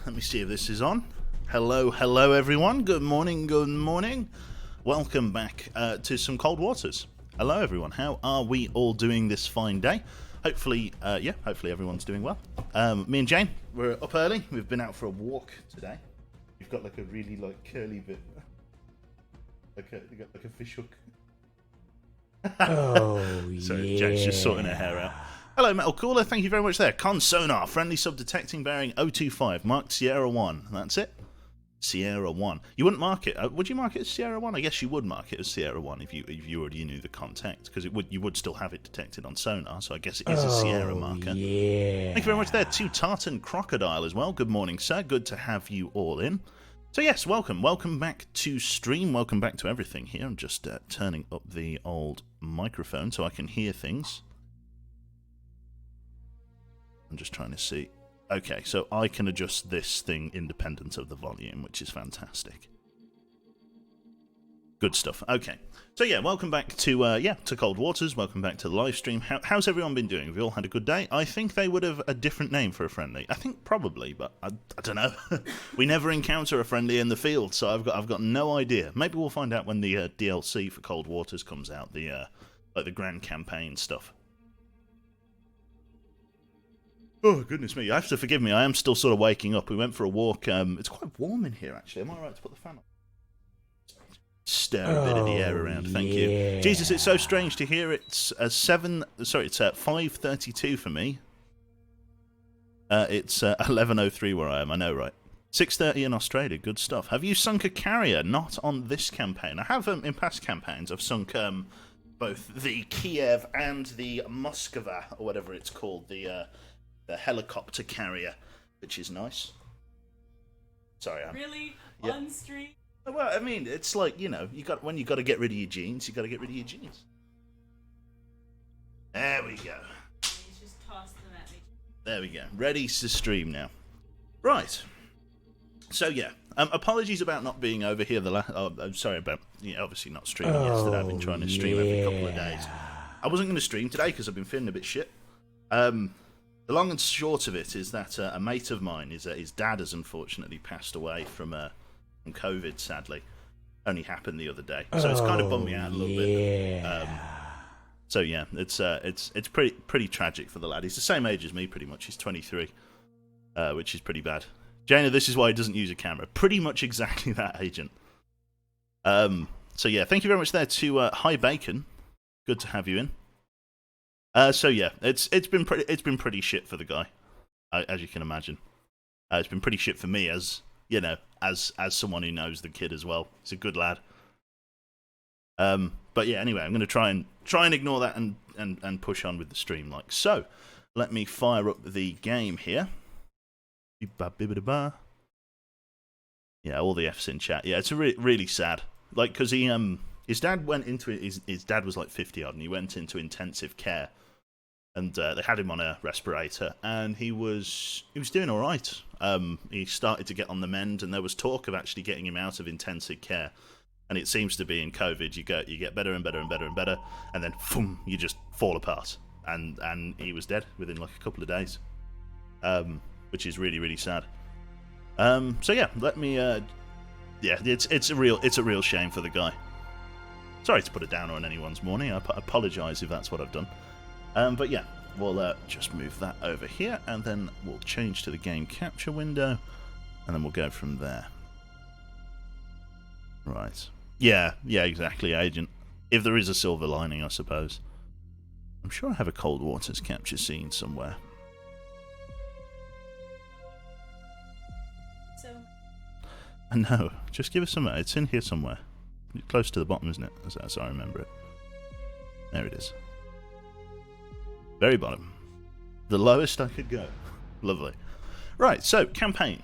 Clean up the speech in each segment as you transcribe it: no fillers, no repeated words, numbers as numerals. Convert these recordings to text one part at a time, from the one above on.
Let me see if this is on. Hello everyone. Good morning. Welcome back to some Cold Waters. Hello everyone. How are we all doing this fine day? Hopefully everyone's doing well. Me and Jane, we're up early. We've been out for a walk today. We've got like a really curly bit, like a fish hook. Oh, Sorry, yeah. Jane's just sorting her hair out. Hello, Metal Cooler. Thank you very much there. Con Sonar, friendly sub-detecting bearing 025. Marked Sierra 1. That's it. Sierra 1. You wouldn't mark it. Would you mark it as Sierra 1? I guess you would mark it as Sierra 1 if you already knew the contact, because you would still have it detected on sonar, so I guess it is a Sierra marker. Yeah. Thank you very much there to Tartan Crocodile as well. Good morning, sir. Good to have you all in. So yes, welcome back to stream. Welcome back to everything here. I'm just turning up the old microphone so I can hear things. I'm just trying to see. Okay, so I can adjust this thing independent of the volume, which is fantastic. Good stuff. Okay, so yeah, welcome back to Cold Waters. Welcome back to the live stream. How's everyone been doing? Have you all had a good day? I think they would have a different name for a friendly. I think probably, but I don't know. We never encounter a friendly in the field, so I've got no idea. Maybe we'll find out when the DLC for Cold Waters comes out. The like the grand campaign stuff. Oh, goodness me. You have to forgive me. I am still sort of waking up. We went for a walk. It's quite warm in here, actually. Am I right to put the fan on? Stir a bit of the air around. Thank you. Jesus, it's so strange to hear it's 5:32 for me. It's 11:03 where I am. I know, right? 6:30 in Australia. Good stuff. Have you sunk a carrier? Not on this campaign. I have in past campaigns. I've sunk both the Kiev and the Moskva, or whatever it's called. The helicopter carrier, which is nice. Sorry, really yeah. On stream. Well, I mean, it's like, when you got to get rid of your jeans, you got to get rid of your jeans. There we go. He's just tossed them at me. There we go. Ready to stream now. Right. So yeah, apologies about not being over here. I'm sorry about obviously not streaming yesterday. I've been trying to stream every couple of days. I wasn't going to stream today because I've been feeling a bit shit. The long and short of it is that a mate of mine, his dad has unfortunately passed away from COVID, sadly. Only happened the other day. So it's kind of bummed me out a little bit. So yeah, it's pretty tragic for the lad. He's the same age as me, pretty much. He's 23, which is pretty bad. Jaina, this is why he doesn't use a camera. Pretty much exactly that, Agent. So yeah, thank you very much there to Hi Bacon. Good to have you in. So yeah, it's been pretty shit for the guy, as you can imagine. It's been pretty shit for me, as someone who knows the kid as well. He's a good lad. But yeah, anyway, I'm going to try and ignore that and push on with the stream like so. Let me fire up the game here. Yeah, all the F's in chat. Yeah, it's really sad. Like, because his dad went into it. His dad was like 50 odd, and he went into intensive care. And they had him on a respirator, and he was doing all right. He started to get on the mend, and there was talk of actually getting him out of intensive care. And it seems to be in COVID, you get better and better and better and better, and then boom, you just fall apart. And he was dead within like a couple of days, which is really, really sad. So yeah, let me it's a real shame for the guy. Sorry to put a downer on anyone's morning. I apologise if that's what I've done. But yeah, we'll just move that over here, and then we'll change to the game capture window, and then we'll go from there. Right. Yeah, exactly, Agent. If there is a silver lining, I suppose. I'm sure I have a Cold Waters capture scene somewhere. So. I know. Just give us some. It's in here somewhere. Close to the bottom, isn't it? As I remember it. There it is. Very bottom. The lowest I could go. Lovely. Right, so, campaign.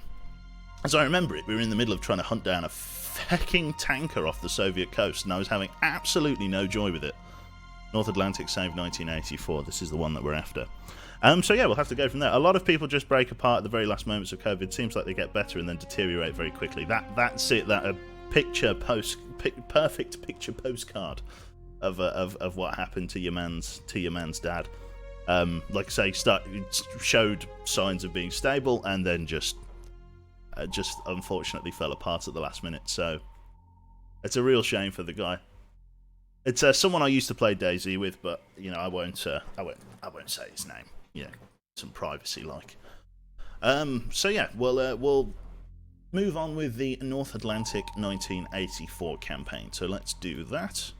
As I remember it, we were in the middle of trying to hunt down a fucking tanker off the Soviet coast, and I was having absolutely no joy with it. North Atlantic Save 1984. This is the one that we're after. So yeah, we'll have to go from there. A lot of people just break apart at the very last moments of COVID. It seems like they get better and then deteriorate very quickly. That's it. That a perfect picture postcard of what happened to your man's dad. Like I say, showed signs of being stable, and then just just unfortunately fell apart at the last minute. So it's a real shame for the guy. It's someone I used to play DayZ with, but I won't say his name. Some privacy like. So yeah, we'll move on with the North Atlantic 1984 campaign. So let's do that.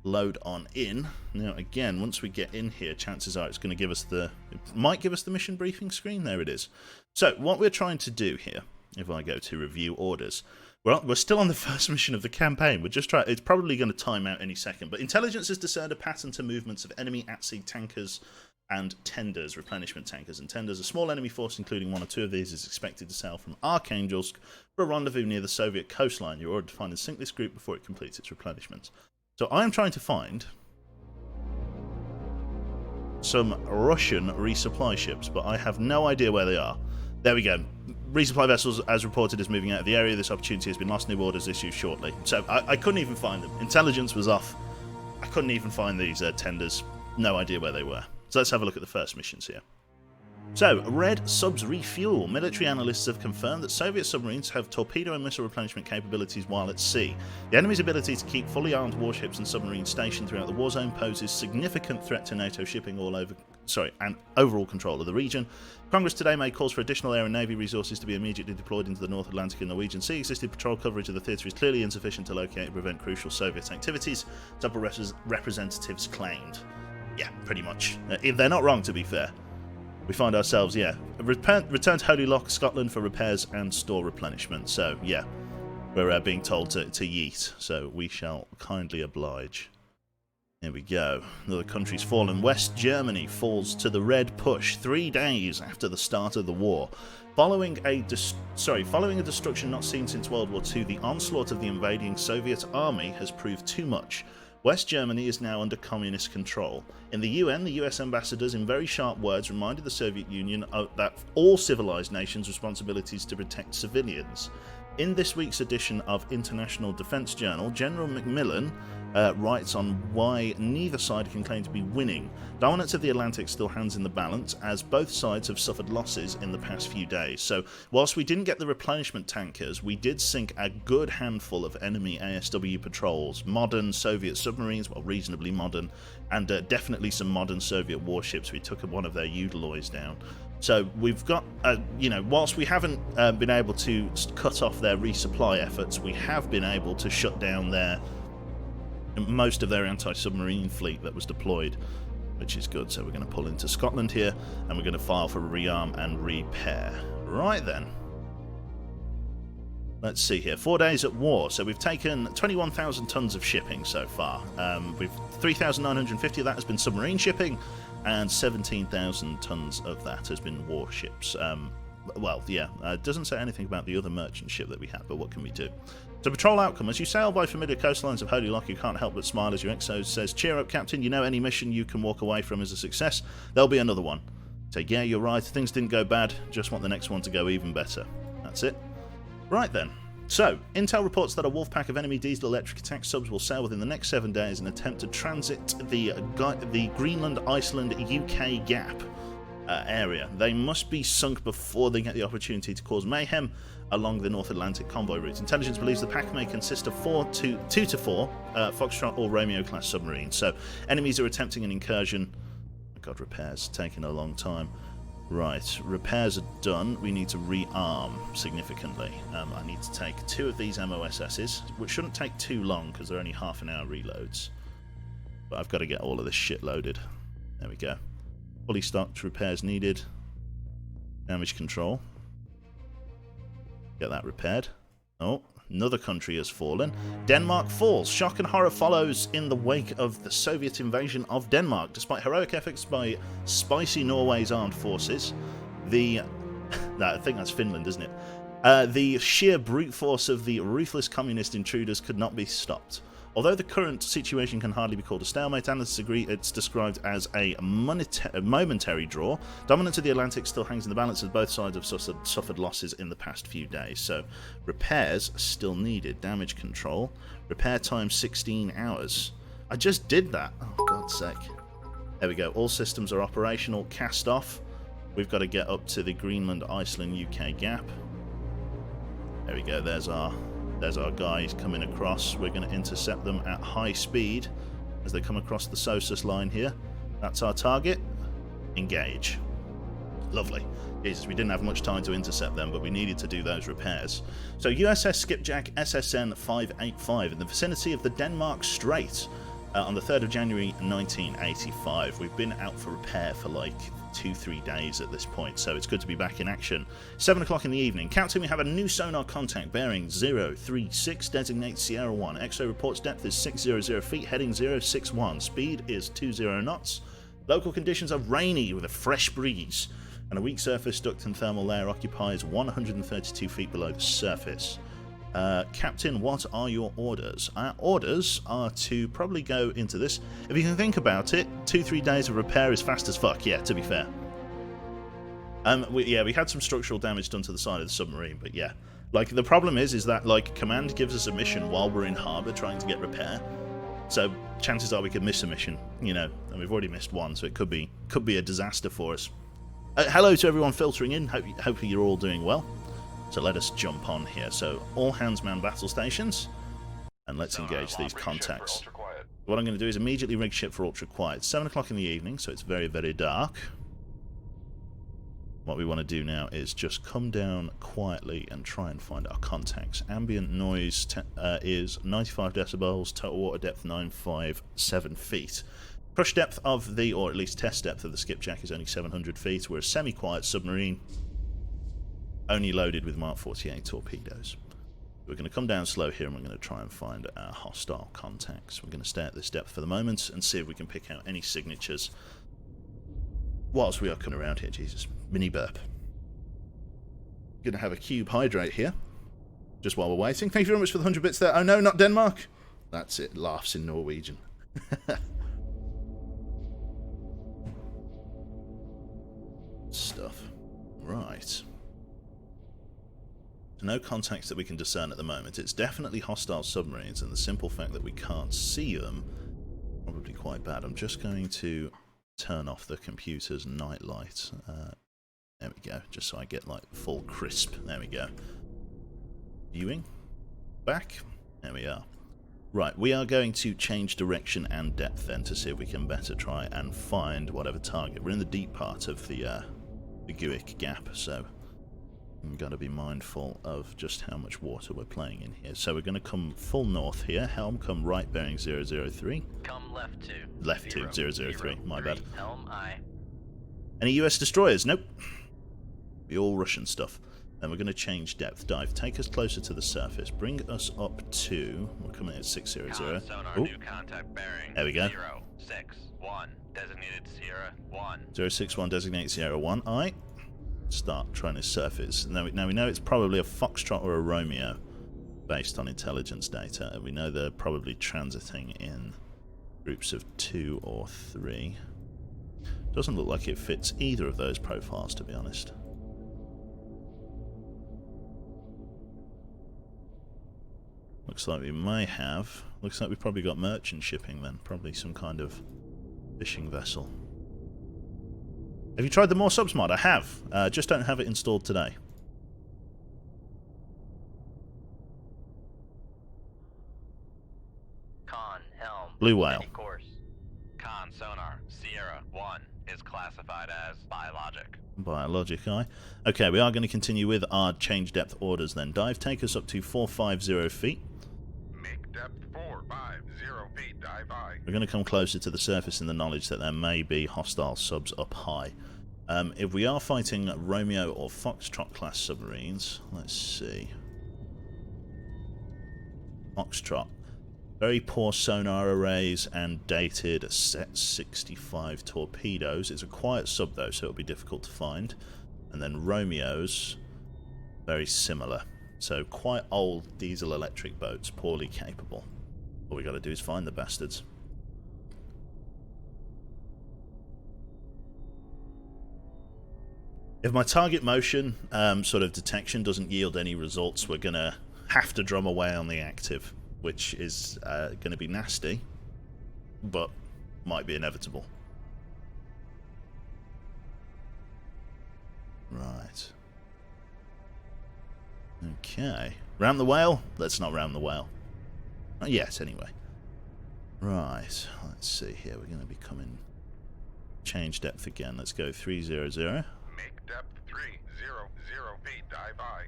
Load on in. Now again, once we get in here, chances are it's going to give us it might give us the mission briefing screen. There it is. So what we're trying to do here, if I go to review orders, we're still on the first mission of the campaign. We're just trying. It's probably going to time out any second. But intelligence has discerned a pattern to movements of enemy at-sea tankers and tenders, replenishment tankers and tenders. A small enemy force, including one or two of these, is expected to sail from Archangel for a rendezvous near the Soviet coastline. You're ordered to find and sink this group before it completes its replenishments. So I am trying to find some Russian resupply ships, but I have no idea where they are. There we go. Resupply vessels, as reported, is moving out of the area. This opportunity has been lost. New orders issued shortly. So I couldn't even find them. Intelligence was off. I couldn't even find these tenders. No idea where they were. So let's have a look at the first missions here. So, Red subs refuel. Military analysts have confirmed that Soviet submarines have torpedo and missile replenishment capabilities while at sea. The enemy's ability to keep fully armed warships and submarines stationed throughout the war zone poses significant threat to NATO shipping and overall control of the region. Congress today made calls for additional air and navy resources to be immediately deployed into the North Atlantic and Norwegian Sea. Existing patrol coverage of the theatre is clearly insufficient to locate and prevent crucial Soviet activities, several representatives claimed. Yeah, pretty much. They're not wrong, to be fair. We find ourselves, return to Holy Loch, Scotland for repairs and store replenishment. So, yeah, we're being told to yeet, so we shall kindly oblige. Here we go. Another country's fallen. West Germany falls to the Red Push 3 days after the start of the war. Following a destruction not seen since World War II, the onslaught of the invading Soviet army has proved too much. West Germany is now under communist control. In the UN, the US ambassadors, in very sharp words, reminded the Soviet Union that all civilized nations' responsibilities to protect civilians. In this week's edition of International Defense Journal, General Macmillan writes on why neither side can claim to be winning. Dominance of the Atlantic still hangs in the balance, as both sides have suffered losses in the past few days. So, whilst we didn't get the replenishment tankers, we did sink a good handful of enemy ASW patrols, modern Soviet submarines, well, reasonably modern, and definitely some modern Soviet warships. We took one of their Udaloys down. So we've got, whilst we haven't been able to cut off their resupply efforts, we have been able to shut down most of their anti-submarine fleet that was deployed, which is good. So we're going to pull into Scotland here, and we're going to file for rearm and repair. Right then. Let's see here. 4 days at war. So we've taken 21,000 tons of shipping so far. We've 3,950 of that has been submarine shipping, and 17,000 tons of that has been warships. It doesn't say anything about the other merchant ship that we have, but what can we do? So patrol outcome. As you sail by familiar coastlines of Holy Loch, you can't help but smile as your exo says, "Cheer up, Captain, you know any mission you can walk away from is a success. There'll be another one." Say, "Yeah, you're right, things didn't go bad, just want the next one to go even better." That's it. Right then. So, intel reports that a wolf pack of enemy diesel-electric attack subs will sail within the next 7 days and attempt to transit the Greenland-Iceland-UK gap area. They must be sunk before they get the opportunity to cause mayhem along the North Atlantic convoy route. Intelligence believes the pack may consist of 2 to 4 Foxtrot or Romeo-class submarines. So, enemies are attempting an incursion. Oh God, repairs taking a long time. Right, repairs are done. We need to rearm significantly. I need to take 2 of these MOSSs, which shouldn't take too long because they're only half-an-hour reloads. But I've got to get all of this shit loaded. There we go. Fully stocked, repairs needed. Damage control. Get that repaired. Oh, another country has fallen. Denmark falls. Shock and horror follows in the wake of the Soviet invasion of Denmark. Despite heroic efforts by spicy Norway's armed forces, I think that's Finland, isn't it? The sheer brute force of the ruthless communist intruders could not be stopped. Although the current situation can hardly be called a stalemate, analysts agree it's described as a momentary draw. Dominance of the Atlantic still hangs in the balance as both sides have suffered losses in the past few days. So, repairs still needed. Damage control. Repair time 16 hours. I just did that. Oh, God's sake. There we go. All systems are operational. Cast off. We've got to get up to the Greenland-Iceland-UK gap. There we go. There's our guys coming across. We're going to intercept them at high speed as they come across the SOSUS line here. That's our target. Engage. Lovely. Jesus, we didn't have much time to intercept them, but we needed to do those repairs. So USS Skipjack SSN 585 in the vicinity of the Denmark Strait on the 3rd of January 1985. We've been out for repair for like 2-3 days at this point, so it's good to be back in action. 7 o'clock in the evening. Captain, we have a new sonar contact bearing 036, designates Sierra 1. X-ray reports depth is 600 feet, heading 061. Speed is 20 knots. Local conditions are rainy with a fresh breeze, and a weak surface duct and thermal layer occupies 132 feet below the surface. Captain, what are your orders? Our orders are to probably go into this. If you can think about it, 2-3 days of repair is fast as fuck, yeah, to be fair. We had some structural damage done to the side of the submarine, but yeah. Like, the problem is that, like, Command gives us a mission while we're in harbour trying to get repair. So, chances are we could miss a mission, you know, and we've already missed one, so it could be a disaster for us. Hello to everyone filtering in, hopefully you're all doing well. So let us jump on here. So all hands man battle stations, and let's engage these contacts. What I'm going to do is immediately rig ship for ultra quiet. 7 o'clock in the evening, so it's very, very dark. What we want to do now is just come down quietly and try and find our contacts. Ambient noise is 95 decibels, total water depth 957 feet. Crush depth of the, or at least test depth of the Skipjack is only 700 feet. We're a semi-quiet submarine, only loaded with Mark 48 torpedoes. We're going to come down slow here and we're going to try and find our hostile contacts. We're going to stay at this depth for the moment and see if we can pick out any signatures whilst we are coming around here. Jesus. Mini burp. Going to have a cube hydrate here just while we're waiting. Thank you very much for the 100 bits there. Oh no, not Denmark. That's it. Laughs in Norwegian. Stuff. Right. No contacts that we can discern at the moment. It's definitely hostile submarines, and the simple fact that we can't see them probably quite bad. I'm just going to turn off the computer's night light. There we go, just so I get like full crisp. There we go. Viewing. Back. There we are. Right, we are going to change direction and depth then to see if we can better try and find whatever target. We're in the deep part of the Guick Gap, so we've got to be mindful of just how much water we're playing in here. So we're going to come full north here. Helm, come right bearing 003. Come left 2. Left 2, 003. My bad. Helm I. Any US destroyers? Nope. Be all Russian stuff. Then we're going to change depth. Dive. Take us closer to the surface. Bring us up to... We're coming in at 600. Sonar, new contact bearing. There we go. 061. Designated Sierra 1. 061 designated Sierra 1. Alright. Start trying to surface. Now we know it's probably a Foxtrot or a Romeo based on intelligence data, and we know they're probably transiting in groups of 2 or 3. Doesn't look like it fits either of those profiles, to be honest. Looks like we may have. Looks like we've probably got merchant shipping then. Probably some kind of fishing vessel. Have you tried the More Subs mod? I have. Just don't have it installed today. Con, Helm. Blue Whale. Any course. Con, sonar, Sierra 1 is classified as biologic. Biologic eye. Okay, we are going to continue with our change depth orders then. Dive, take us up to 450 feet. Make depth 450 feet, dive I. We're going to come closer to the surface in the knowledge that there may be hostile subs up high. If we are fighting Romeo or Foxtrot class submarines, let's see. Foxtrot. Very poor sonar arrays and dated set 65 torpedoes. It's a quiet sub though, so it'll be difficult to find. And then Romeos, very similar. So quite old diesel electric boats, poorly capable. All we got to do is find the bastards. If my target motion sort of detection doesn't yield any results, we're going to have to drum away on the active, which is going to be nasty, but might be inevitable. Right. Okay. Ram the whale? Let's not ram the whale. Not yet, anyway. Right, let's see here. We're going to be coming... Change depth again. Let's go 300. Make depth 300 feet. Dive by.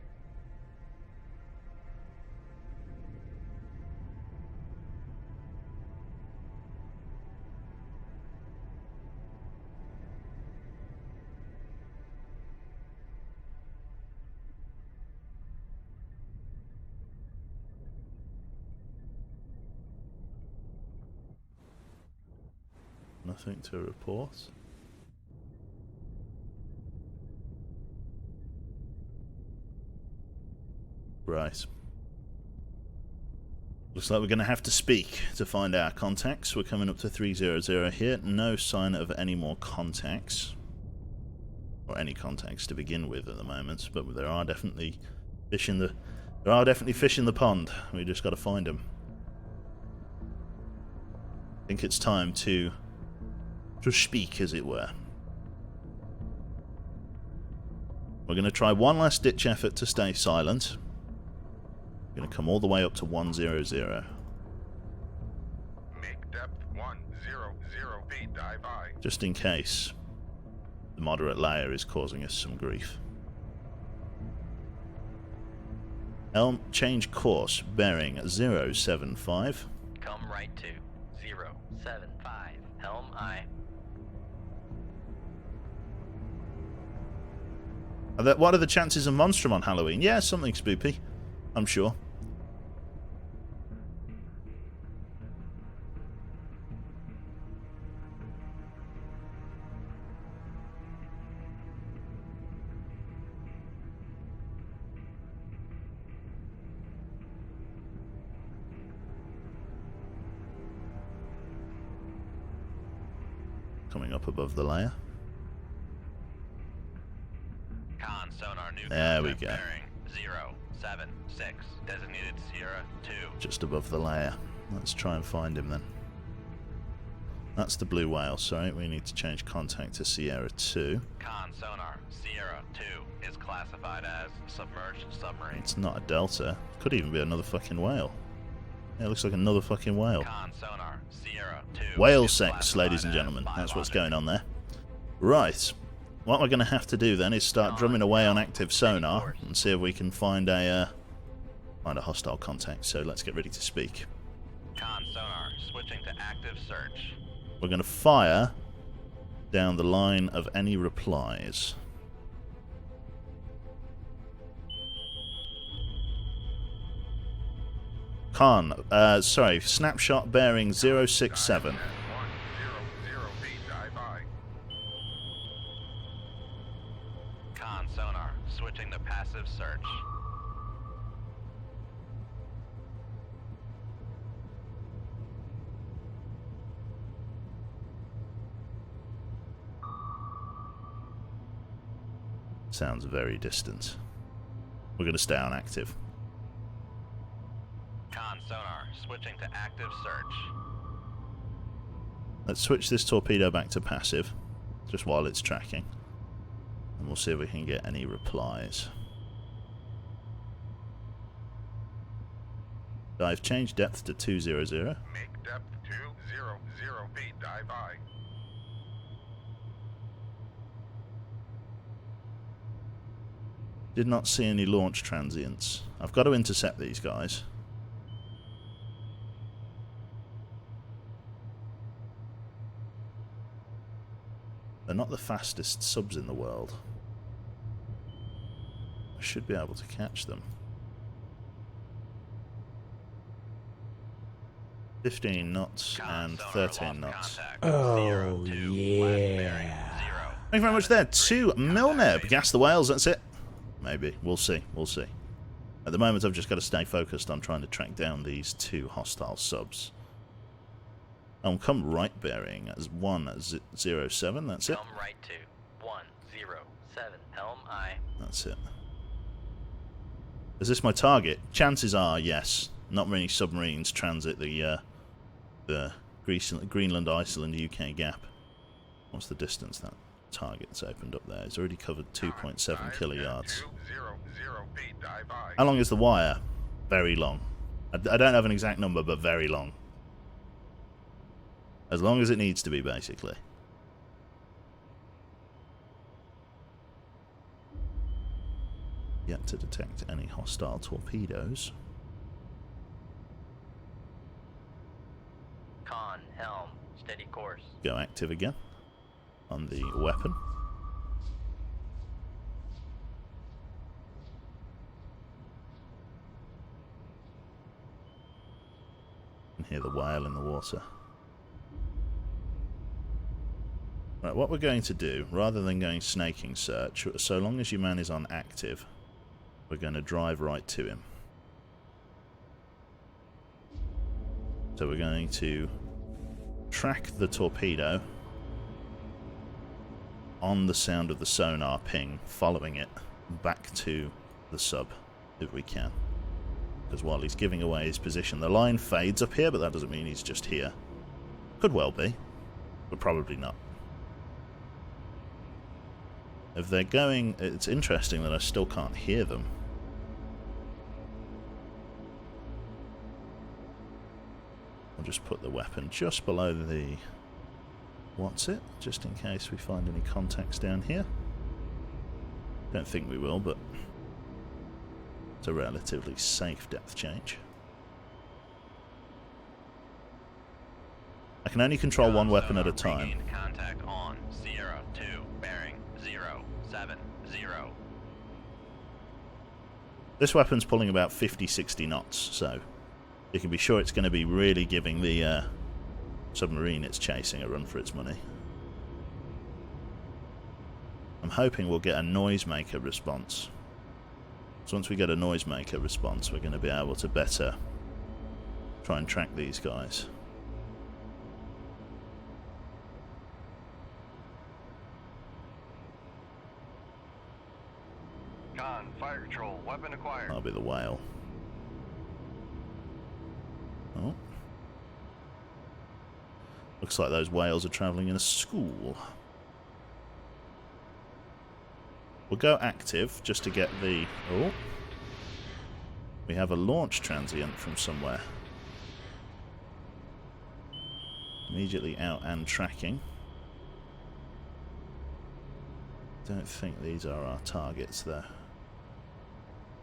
Nothing to report. Right. Looks like we're going to have to speak to find our contacts. We're coming up to 300 here. No sign of any more contacts. Or any contacts to begin with at the moment. But there are definitely fish in the... There are definitely fish in the pond. We just got to find them. I think it's time to speak, as it were. We're going to try one last ditch effort to stay silent. We're going to come all the way up to 100. Make depth 100 feet. Dive by. Just in case the moderate layer is causing us some grief. Helm, change course, bearing 075. Come right to 075. Helm I. What are the chances of Monstrum on Halloween? Yeah, something spoopy, I'm sure. Coming up above the layer. Con sonar new There we contact go. bearing 076. Designated Sierra 2. Just above the layer. Let's try and find him then. That's the blue whale, sorry. We need to change contact to Sierra 2. Con sonar Sierra 2 is classified as submerged submarine. It's not a delta. Could even be another fucking whale. Yeah, it looks like another fucking whale. Con sonar Sierra 2 Whale is sex, classified ladies and as gentlemen. That's what's biologic. going on there. Right. What we're going to have to do then is start drumming away on active sonar and see if we can find a hostile contact. So let's get ready to speak. Con sonar switching to active search. We're going to fire down the line of any replies. Sorry, snapshot bearing 067. 100 feet. Dive by. Con sonar switching to passive search. Sounds very distant. We're going to stay on active. Con sonar switching to active search. Let's switch this torpedo back to passive, just while it's tracking. And we'll see if we can get any replies. I've changed depth to 200. Make depth 200 feet. Dive by. Did not see any launch transients. I've got to intercept these guys. They're not the fastest subs in the world. I should be able to catch them. 15 knots and 13 knots. Oh, yeah. Thank you very much there. 2 Milneb. Gas the whales, that's it. Maybe. We'll see. We'll see. At the moment, I've just got to stay focused on trying to track down these 2 hostile subs. I'll come right bearing as 107, that's it. Come right to 107. Helm I. That's it. Is this my target? Chances are, yes. Not many submarines transit the Greenland, Iceland, UK gap. What's the distance that target's opened up there? It's already covered 2.7 kilojards. 200 feet. Dive by. How long is the wire? Very long. I don't have an exact number, but very long. As long as it needs to be, basically. Yet to detect any hostile torpedoes. Con, helm, steady course. Go active again on the weapon. And hear the whale in the water. Right, what we're going to do, rather than going snaking search, so long as your man is on active, we're going to drive right to him. So we're going to track the torpedo on the sound of the sonar ping, following it back to the sub if we can. Because while he's giving away his position, the line fades up here, but that doesn't mean he's just here. Could well be, but probably not. If they're going... It's interesting that I still can't hear them. I'll just put the weapon just below the... What's it? Just in case we find any contacts down here. Don't think we will, but... It's a relatively safe depth change. I can only control one weapon at a time. Regained contact on Sierra 2, bearing 070. This weapon's pulling about 50-60 knots, so you can be sure it's going to be really giving the submarine it's chasing a run for its money. I'm hoping we'll get a noisemaker response. So once we get a noisemaker response, we're going to be able to better try and track these guys. Con, fire control, weapon acquired. That'll be the whale. Oh. Looks like those whales are travelling in a school. We'll go active just to get the... Oh. We have a launch transient from somewhere. Immediately out and tracking. Don't think these are our targets though.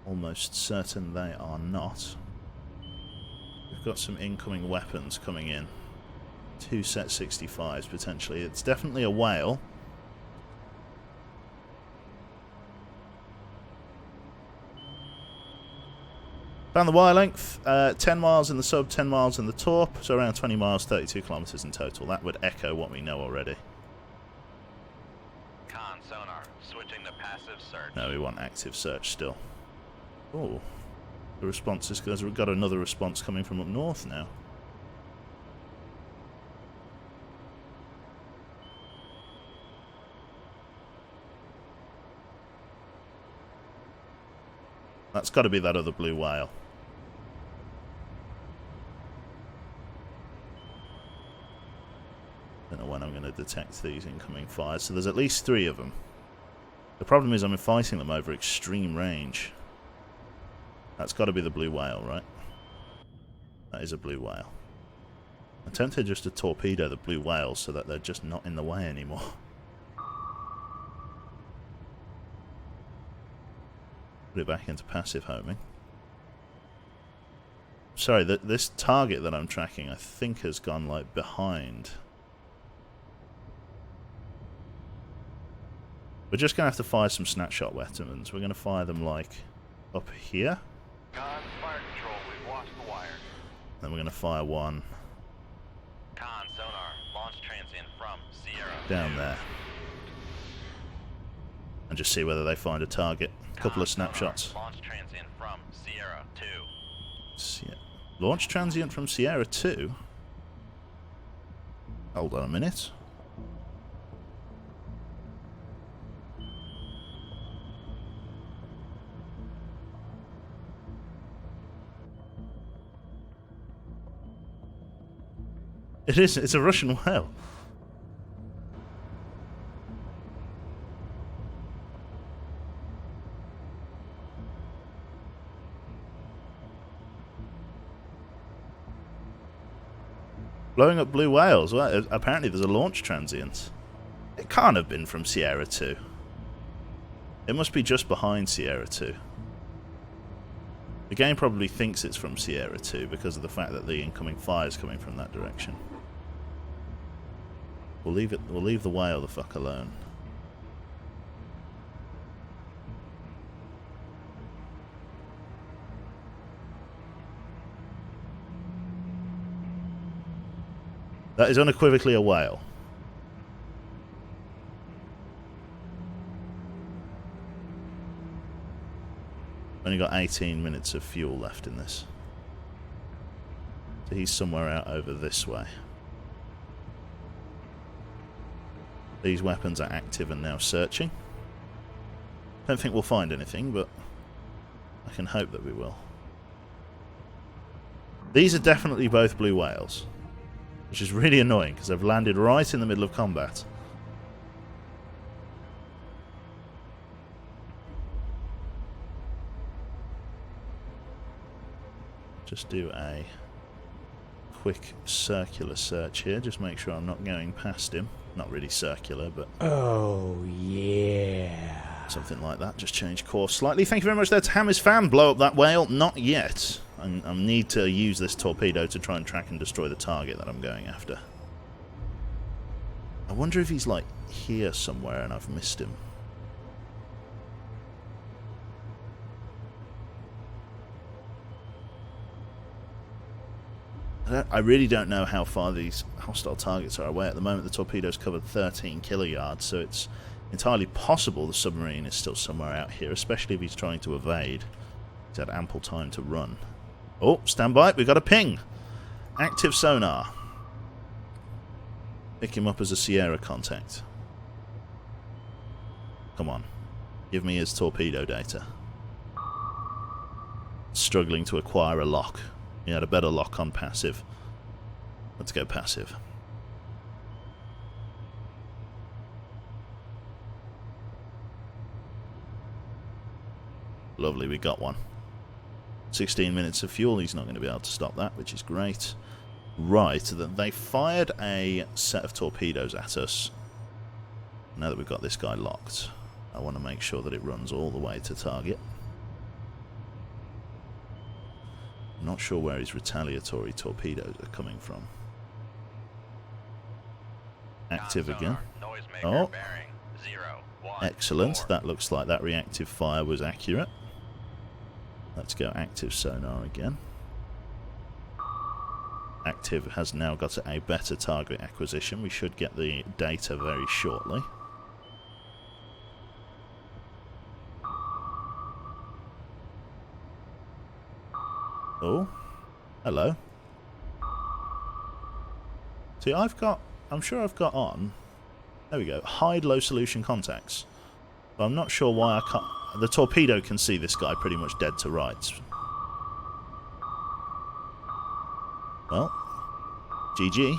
Almost certain they are not. We've got some incoming weapons coming in. 2 set 65s potentially. It's definitely a whale. Found the wire length, 10 miles in the sub, 10 miles in the torp, so around 20 miles, 32 kilometers in total. That would echo what we know already. Con sonar, switching to passive search. No, we want active search still. Oh, the response is because we've got another response coming from up north now. That's got to be that other blue whale. Don't know when I'm going to detect these incoming fires. So there's at least 3 of them. The problem is I'm fighting them over extreme range. That's got to be the blue whale, right? That is a blue whale. I'm tempted just to torpedo the blue whales so that they're just not in the way anymore. Put it back into passive homing. Sorry, this target that I'm tracking I think has gone like behind. We're just going to have to fire some snapshot weapons. We're going to fire them like up here. Con, fire control, we've lost the wire. Then we're going to fire one Con sonar, launch transient from Sierra. down there. And just see whether they find a target. A couple of snapshots. Launch transient from Sierra 2. Launch transient from Sierra 2? Hold on a minute. It is, it's a Russian whale. Blowing up blue whales. Well, apparently there's a launch transient. It can't have been from Sierra 2. It must be just behind Sierra 2. The game probably thinks it's from Sierra 2 because of the fact that the incoming fire is coming from that direction. We'll leave the whale the fuck alone. That is unequivocally a whale. Only got 18 minutes of fuel left in this. So he's somewhere out over this way. These weapons are active and now searching. Don't think we'll find anything, but I can hope that we will. These are definitely both blue whales, which is really annoying because they've landed right in the middle of combat. Just do a quick circular search here, just make sure I'm not going past him. Not really circular, but oh yeah, something like that. Just change course slightly. Thank you very much there to Hammers Fan. Blow up that whale. Not yet. I need to use this torpedo to try and track and destroy the target that I'm going after. I wonder if he's like here somewhere and I've missed him. I really don't know how far these hostile targets are away. At the moment, the torpedo's covered 13 kiloyards, so it's entirely possible the submarine is still somewhere out here, especially if he's trying to evade. He's had ample time to run. Oh, stand by. We've got a ping. Active sonar. Pick him up as a Sierra contact. Come on. Give me his torpedo data. Struggling to acquire a lock. He had a better lock on passive. Let's go passive. Lovely, we got one. 16 minutes of fuel. He's not going to be able to stop that, which is great. Right, they fired a set of torpedoes at us. Now that we've got this guy locked, I want to make sure that it runs all the way to target. I'm not sure where his retaliatory torpedoes are coming from. Active again. Oh, excellent. That looks like that reactive fire was accurate. Let's go active sonar again. Active has now got a better target acquisition. We should get the data very shortly. Oh, hello. See, I'm sure I've got on, there we go, hide low solution contacts. But I'm not sure why I can't, the torpedo can see this guy pretty much dead to rights. Well, GG.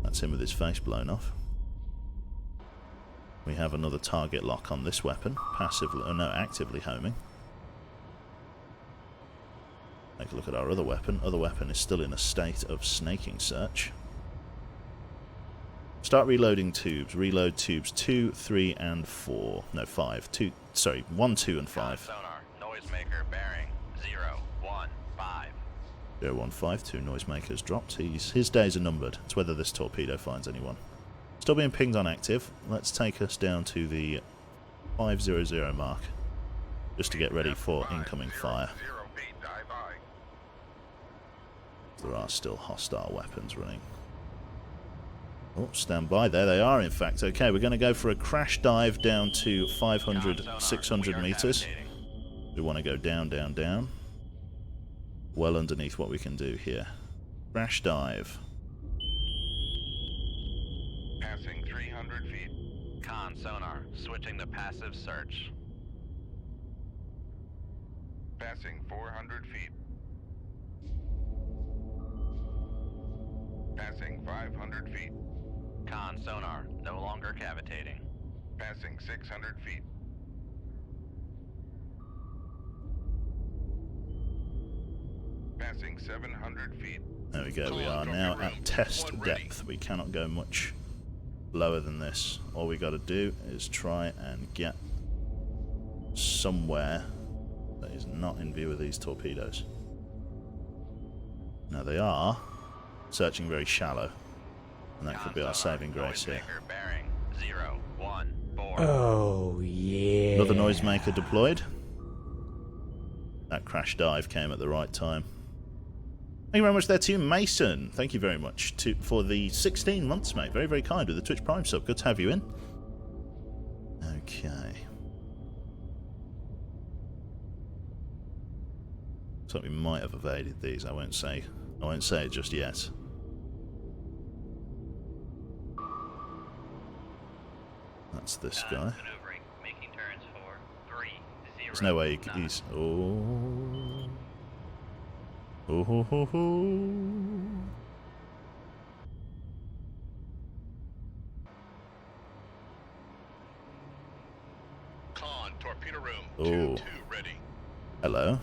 That's him with his face blown off. We have another target lock on this weapon, passively, oh no, actively homing. Take a look at our other weapon. Other weapon is still in a state of snaking search. Start reloading tubes. Reload tubes 2, 3, and 4. No, 5. 2. Sorry, 1, 2, and 5. Sonar, noisemaker bearing 015. 015. 2 noisemakers dropped. His days are numbered. It's whether this torpedo finds anyone. Still being pinged on active. Let's take us down to the 500 mark, just to get ready for incoming fire. There are still hostile weapons running. Oh, stand by. There they are, in fact. Okay, we're going to go for a crash dive down to 500, 600 meters. We want to go down, down, down. Well underneath what we can do here. Crash dive. Passing 300 feet. Con sonar, switching to passive search. Passing 400 feet. Passing 500 feet. Con sonar, no longer cavitating. Passing 600 feet. Passing 700 feet. There we go, we are now at test depth. We cannot go much lower than this. All we got to do is try and get somewhere that is not in view of these torpedoes. Now they are searching very shallow, and that could be our saving grace here. Noisemaker bearing 014. Oh, yeah. Another noisemaker deployed. That crash dive came at the right time. Thank you very much there to Mason. Thank you very much for the 16 months, mate. Very, very kind with the Twitch Prime sub. Good to have you in. Okay. So we might have evaded these. I won't say it just yet. That's this guy. Maneuvering, making turns for 30. There's no way he's... Oh... Oh ho ho ho! Con, torpedo room. Oh. 2-2 ready. Hello.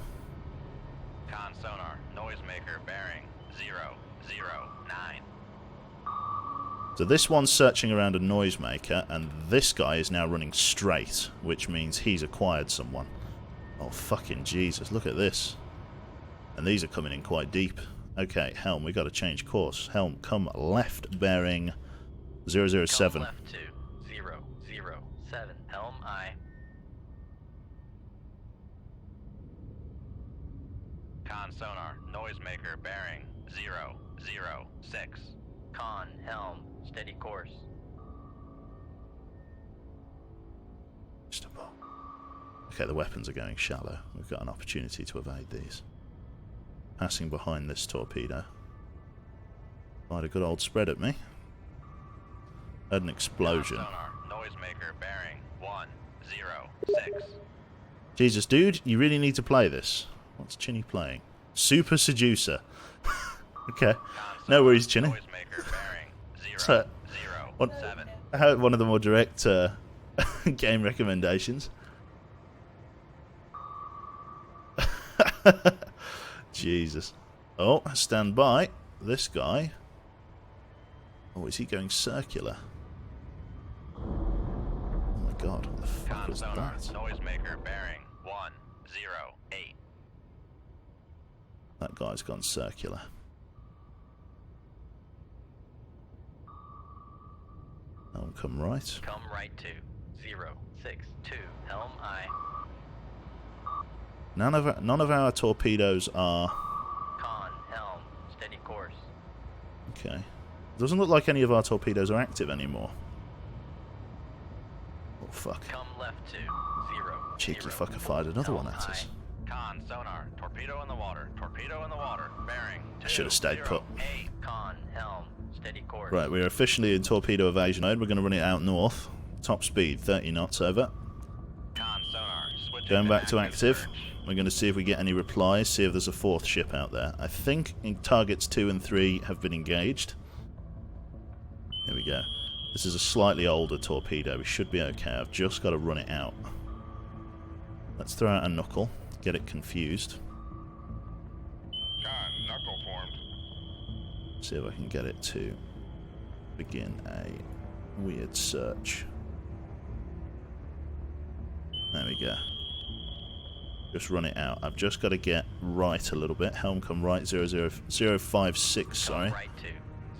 Con sonar, noisemaker bearing 009. So this one's searching around a noisemaker, and this guy is now running straight, which means he's acquired someone. Oh fucking Jesus, look at this. And these are coming in quite deep. Okay, helm, we got to change course. Helm, come left bearing 007. Come left to 007. Helm I. Con sonar, noisemaker bearing 006. Con, helm, steady course. Okay, the weapons are going shallow. We've got an opportunity to evade these. Passing behind this torpedo. Fired a good old spread at me. Had an explosion. Sonar, noisemaker bearing 106. Jesus, dude, you really need to play this. What's Chinny playing? Super Seducer. Okay. No worries, Chinny. Noisemaker bearing So, 007. I had one of the more direct game recommendations. Jesus. Oh, stand by. This guy. Oh, is he going circular? Oh my god, what the fuck Con was sonar, that? noisemaker bearing 108. That guy's gone circular. Oh, come right. Come right to 062. Helm I. None of our torpedoes are... Con, helm, steady course. Okay. Doesn't look like any of our torpedoes are active anymore. Oh, fuck. Come left to 0. Cheeky fucker fired another one at us. Con sonar, torpedo in the water, bearing I should have stayed put. 208. Con, helm, steady course. Right, we're officially in torpedo evasion mode. We're going to run it out north. Top speed, 30 knots over. Con sonar, switching Going back to active. search. We're going to see if we get any replies, see if there's a fourth ship out there. I think targets 2 and 3 have been engaged. Here we go. This is a slightly older torpedo. We should be okay. I've just got to run it out. Let's throw out a knuckle. Get it confused. Con, knuckle formed. See if I can get it to begin a weird search. There we go. Just run it out. I've just got to get right a little bit. Helm come right, 056, sorry. Come right to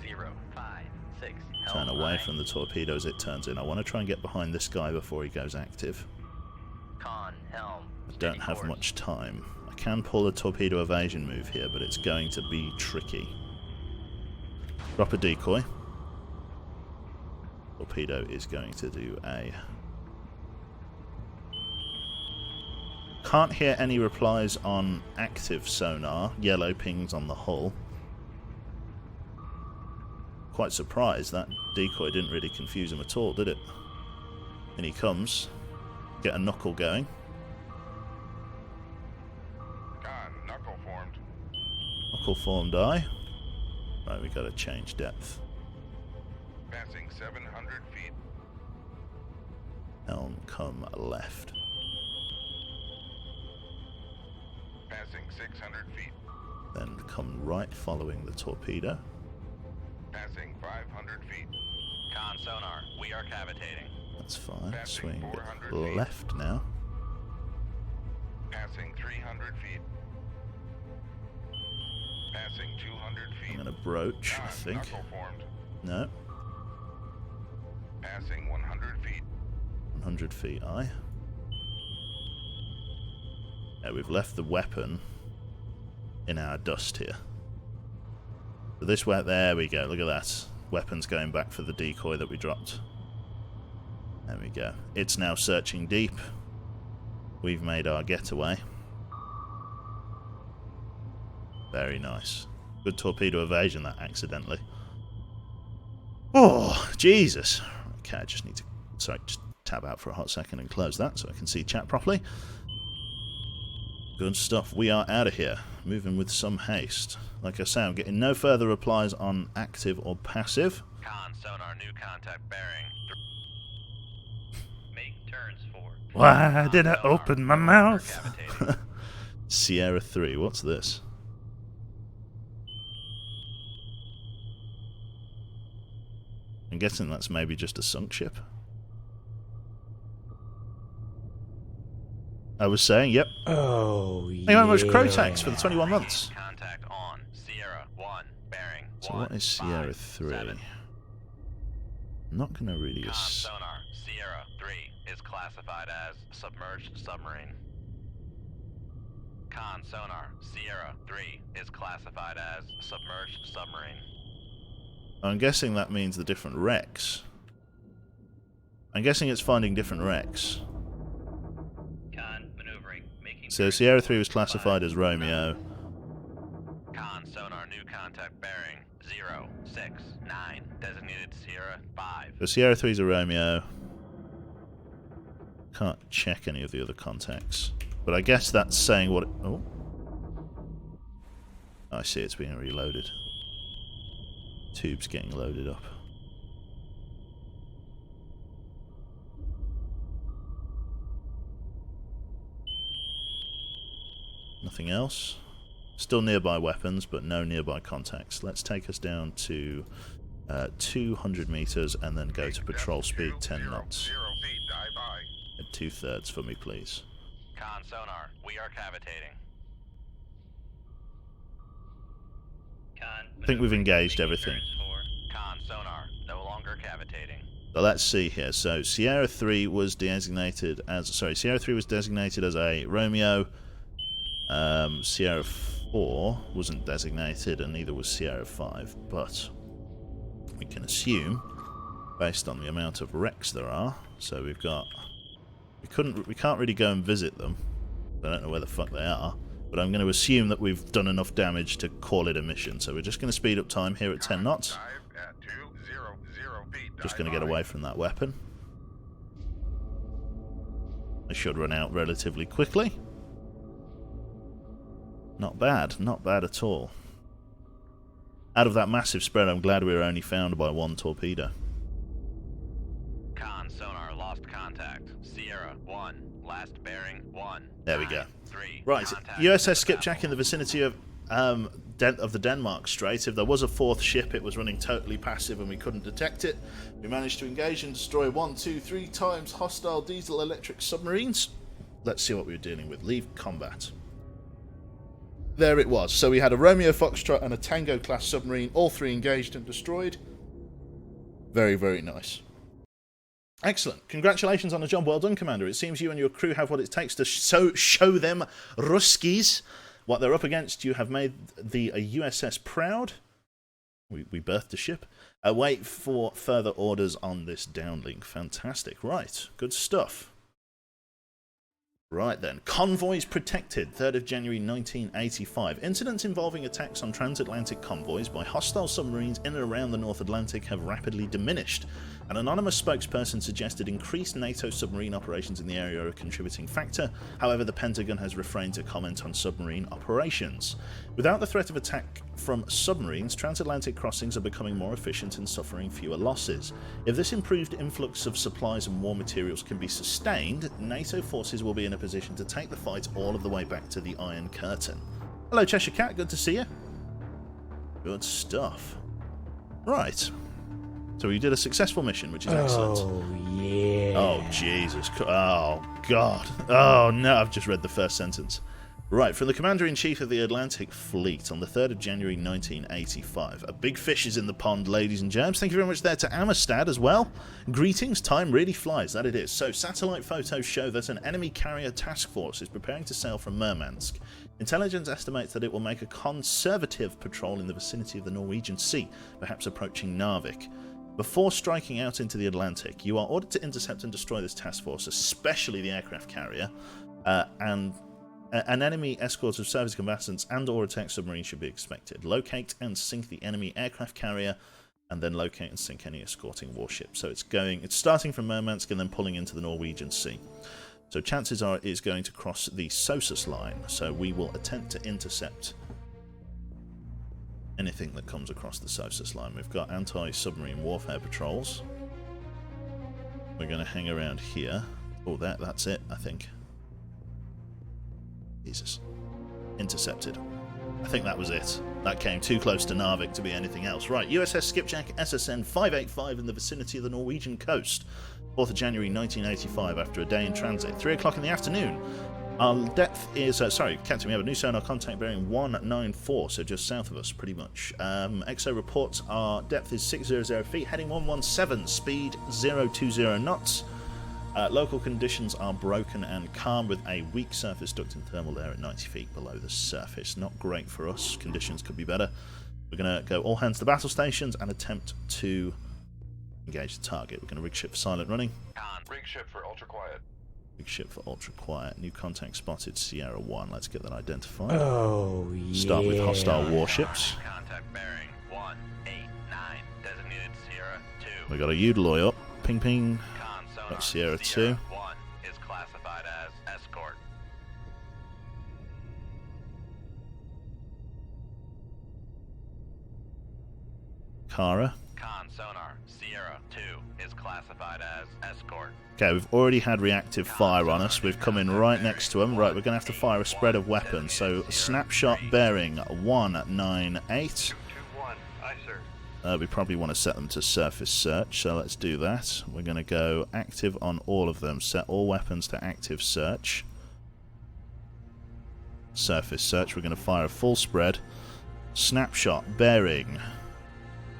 056. Turn Helm away I. from the torpedo as it turns in. I want to try and get behind this guy before he goes active. Con, helm, I steady don't have course. much time. I can pull a torpedo evasion move here, but it's going to be tricky. Drop a decoy. Torpedo is going to do a... Can't hear any replies on active sonar. Yellow pings on the hull. Quite surprised that decoy didn't really confuse him at all, did it? In he comes. Get a knuckle going. Con, knuckle formed. Knuckle formed eye. Right, we got to change depth. Passing 700 feet. Helm come left. Passing 600 feet. Then come right following the torpedo. Passing 500 feet. Con sonar, we are cavitating. That's fine. Passing Swing 400 feet. left now. Passing 300 feet. Passing 200 feet. I'm going to broach, I think. Knuckle formed. No. Passing 100 feet. 100 feet, aye. Yeah, we've left the weapon in our dust here. So this way, there we go, look at that. Weapon's going back for the decoy that we dropped. There we go. It's now searching deep. We've made our getaway. Very nice. Good torpedo evasion, that, accidentally. Oh, Jesus. Okay, I just need to... Sorry, just tab out for a hot second and close that so I can see chat properly. Good stuff. We are out of here. Moving with some haste. Like I say, I'm getting no further replies on active or passive. Con sonar, new contact bearing. Make turns for. Why did I Sonar, open my we're mouth? cavitating. Sierra 3, what's this? I'm guessing that's maybe just a sunk ship. I was saying, yep. Oh, Thank you very much, yeah. Crotex, for the 21 months. Contact on. Sierra 1, bearing. So what is Sierra 3? I'm not going to really... Con sonar, Sierra 3 is classified as submerged submarine. Con sonar, Sierra 3 is classified as submerged submarine. I'm guessing that means the different wrecks. I'm guessing it's finding different wrecks. Con maneuvering. Making So turns Sierra for 3 was classified 5. as Romeo. Con sonar, new contact bearing. 069, designated Sierra 5. So Sierra 3 is a Romeo. Can't check any of the other contacts. But I guess that's saying what... Oh. I see, it's being reloaded. Tube's getting loaded up. Nothing else. Still nearby weapons, but no nearby contacts. Let's take us down to 200 meters and then go to patrol speed 10 knots. 0 feet, dive by. At 2/3 for me, please. Con sonar, we are cavitating. Con I think we've maneuvering. engaged Making everything. turns for. Con sonar, no longer cavitating. So let's see here. So Sierra 3 was designated as... Sorry, Sierra 3 was designated as a Romeo. Sierra 4 wasn't designated, and neither was Sierra 5. But we can assume, based on the amount of wrecks there are, so we've got... We can't really go and visit them. I don't know where the fuck they are. But I'm going to assume that we've done enough damage to call it a mission. So we're just going to speed up time here at 10 knots. Dive at 200 feet. Just dive going to get by. away from that weapon. I should run out relatively quickly. Not bad. Not bad at all. Out of that massive spread, I'm glad we were only found by one torpedo. Con sonar, lost contact. Sierra 1, last bearing 1. There we go. 3, Right, contact USS with Skipjack in the vicinity of the Denmark Strait. If there was a fourth ship, it was running totally passive and we couldn't detect it. We managed to engage and destroy 1, 2, 3 times hostile diesel-electric submarines. Let's see what we were dealing with. Leave combat. There it was. So we had a Romeo Foxtrot and a Tango-class submarine, all three engaged and destroyed. Very, very nice. Excellent. Congratulations on the job. Well done, Commander. It seems you and your crew have what it takes to show them Ruskies what they're up against. You have made the USS proud. We birthed the ship. Wait for further orders on this downlink. Fantastic. Right. Good stuff. Right then. Convoys protected. 3rd of January 1985. Incidents involving attacks on transatlantic convoys by hostile submarines in and around the North Atlantic have rapidly diminished. An anonymous spokesperson suggested increased NATO submarine operations in the area are a contributing factor. However, the Pentagon has refrained to comment on submarine operations. Without the threat of attack from submarines, transatlantic crossings are becoming more efficient and suffering fewer losses. If this improved influx of supplies and war materials can be sustained, NATO forces will be in a position to take the fight all of the way back to the Iron Curtain. Hello, Cheshire Cat. Good to see you. Good stuff. Right. So we did a successful mission, which is excellent. Oh, yeah. Oh, Jesus. Oh, God. Oh, no. I've just read the first sentence. Right. From the Commander-in-Chief of the Atlantic Fleet on the 3rd of January 1985. A big fish is in the pond, ladies and germs. Thank you very much there to Amistad as well. Greetings. Time really flies. That it is. So, satellite photos show that an enemy carrier task force is preparing to sail from Murmansk. Intelligence estimates that it will make a conservative patrol in the vicinity of the Norwegian Sea, perhaps approaching Narvik. Before striking out into the Atlantic, you are ordered to intercept and destroy this task force, especially the aircraft carrier, and an enemy escort of service combatants and or attack submarine should be expected. Locate and sink the enemy aircraft carrier, and then locate and sink any escorting warship. So it's starting from Murmansk and then pulling into the Norwegian Sea. So chances are it's going to cross the Sosus line, so we will attempt to intercept anything that comes across the Sosus line. We've got anti-submarine warfare patrols. We're going to hang around here. Oh, that's it, I think. Jesus. Intercepted. I think that was it. That came too close to Narvik to be anything else. Right, USS Skipjack SSN 585 in the vicinity of the Norwegian coast. 4th of January 1985, after a day in transit. 3 o'clock in the afternoon. Our depth is... Captain, we have a new sonar contact bearing 194, so just south of us, pretty much. XO reports our depth is 600 feet, heading 117, speed 020 knots. Local conditions are broken and calm with a weak surface ducting thermal air at 90 feet below the surface. Not great for us. Conditions could be better. We're going to go all hands to battle stations and attempt to engage the target. We're going to rig ship for silent running. Rig ship for ultra quiet. Rig ship for ultra quiet. New contact spotted, Sierra 1. Let's get that identified. Oh, yeah. Start with hostile warships. Contact bearing 189. Designated Sierra 2. We got a Udaloy up. Ping ping. Con sonar Got Sierra 2. Sierra 1 is classified as escort. Kara. Con sonar Sierra 2 is classified as escort. Okay, we've already had reactive fire on us. We've come in right next to them. Right, we're going to have to fire a spread of weapons. So, snapshot bearing 198. 221. Aye, sir. We probably want to set them to surface search, so let's do that. We're going to go active on all of them. Set all weapons to active search. Surface search. We're going to fire a full spread. Snapshot bearing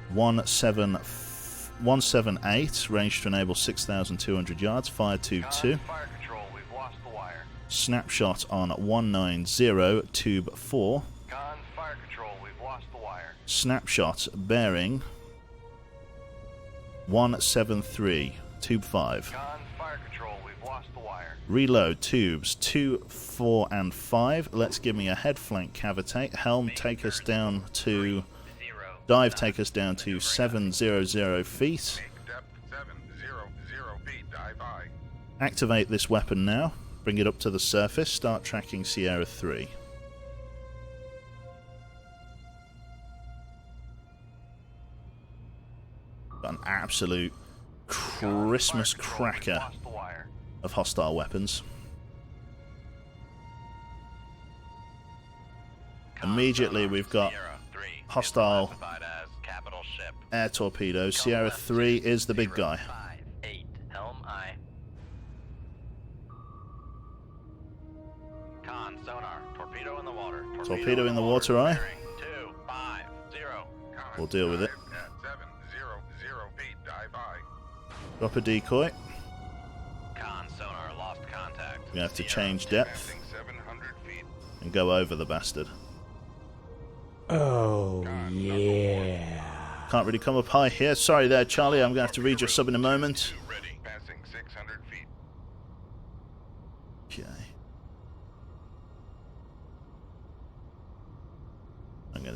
178, range to enable 6,200 yards, fire 2-2. Fire control, we've lost the wire. Snapshot on 190, tube 4. Con, fire control, we've lost the wire. Snapshot bearing 173, tube 5. Con, fire control, we've lost the wire. Reload tubes 2, 4, and 5. Let's give me a head flank cavitate. Helm take us down to... Dive take us down to 700 feet. Make depth 700 feet, dive high. Activate this weapon now. Bring it up to the surface. Start tracking Sierra 3. Got an absolute Christmas cracker of hostile weapons. Immediately we've got hostile air torpedoes. Sierra 3 is the big guy. 8, helm aye. Con sonar torpedo in the water. Torpedo in the water, aye. Bearing 250. We'll deal with it. At 700 feet, dive high. Drop a decoy. Con sonar lost contact. We have to Sierra change 2. depth Passing 700 feet. and go over the bastard. Oh, yeah. Can't really come up high here. Sorry there, Charlie. I'm going to have to read your sub in a moment. Ready. Passing 600 feet. Okay.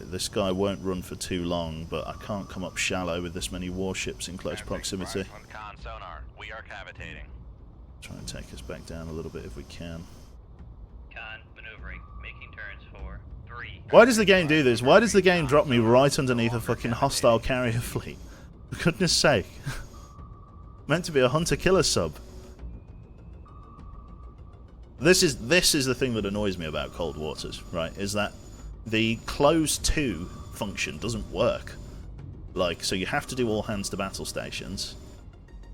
This guy won't run for too long, but I can't come up shallow with this many warships in close proximity. Con sonar, we are cavitating. Try and take us back down a little bit if we can. Con maneuvering, making turns for 3. Why does the game do this? Why does the game drop me right underneath a fucking hostile carrier fleet? For goodness sake. Meant to be a hunter-killer sub. This is the thing that annoys me about Cold Waters, right? Is that the close to function doesn't work. Like, so you have to do all hands to battle stations,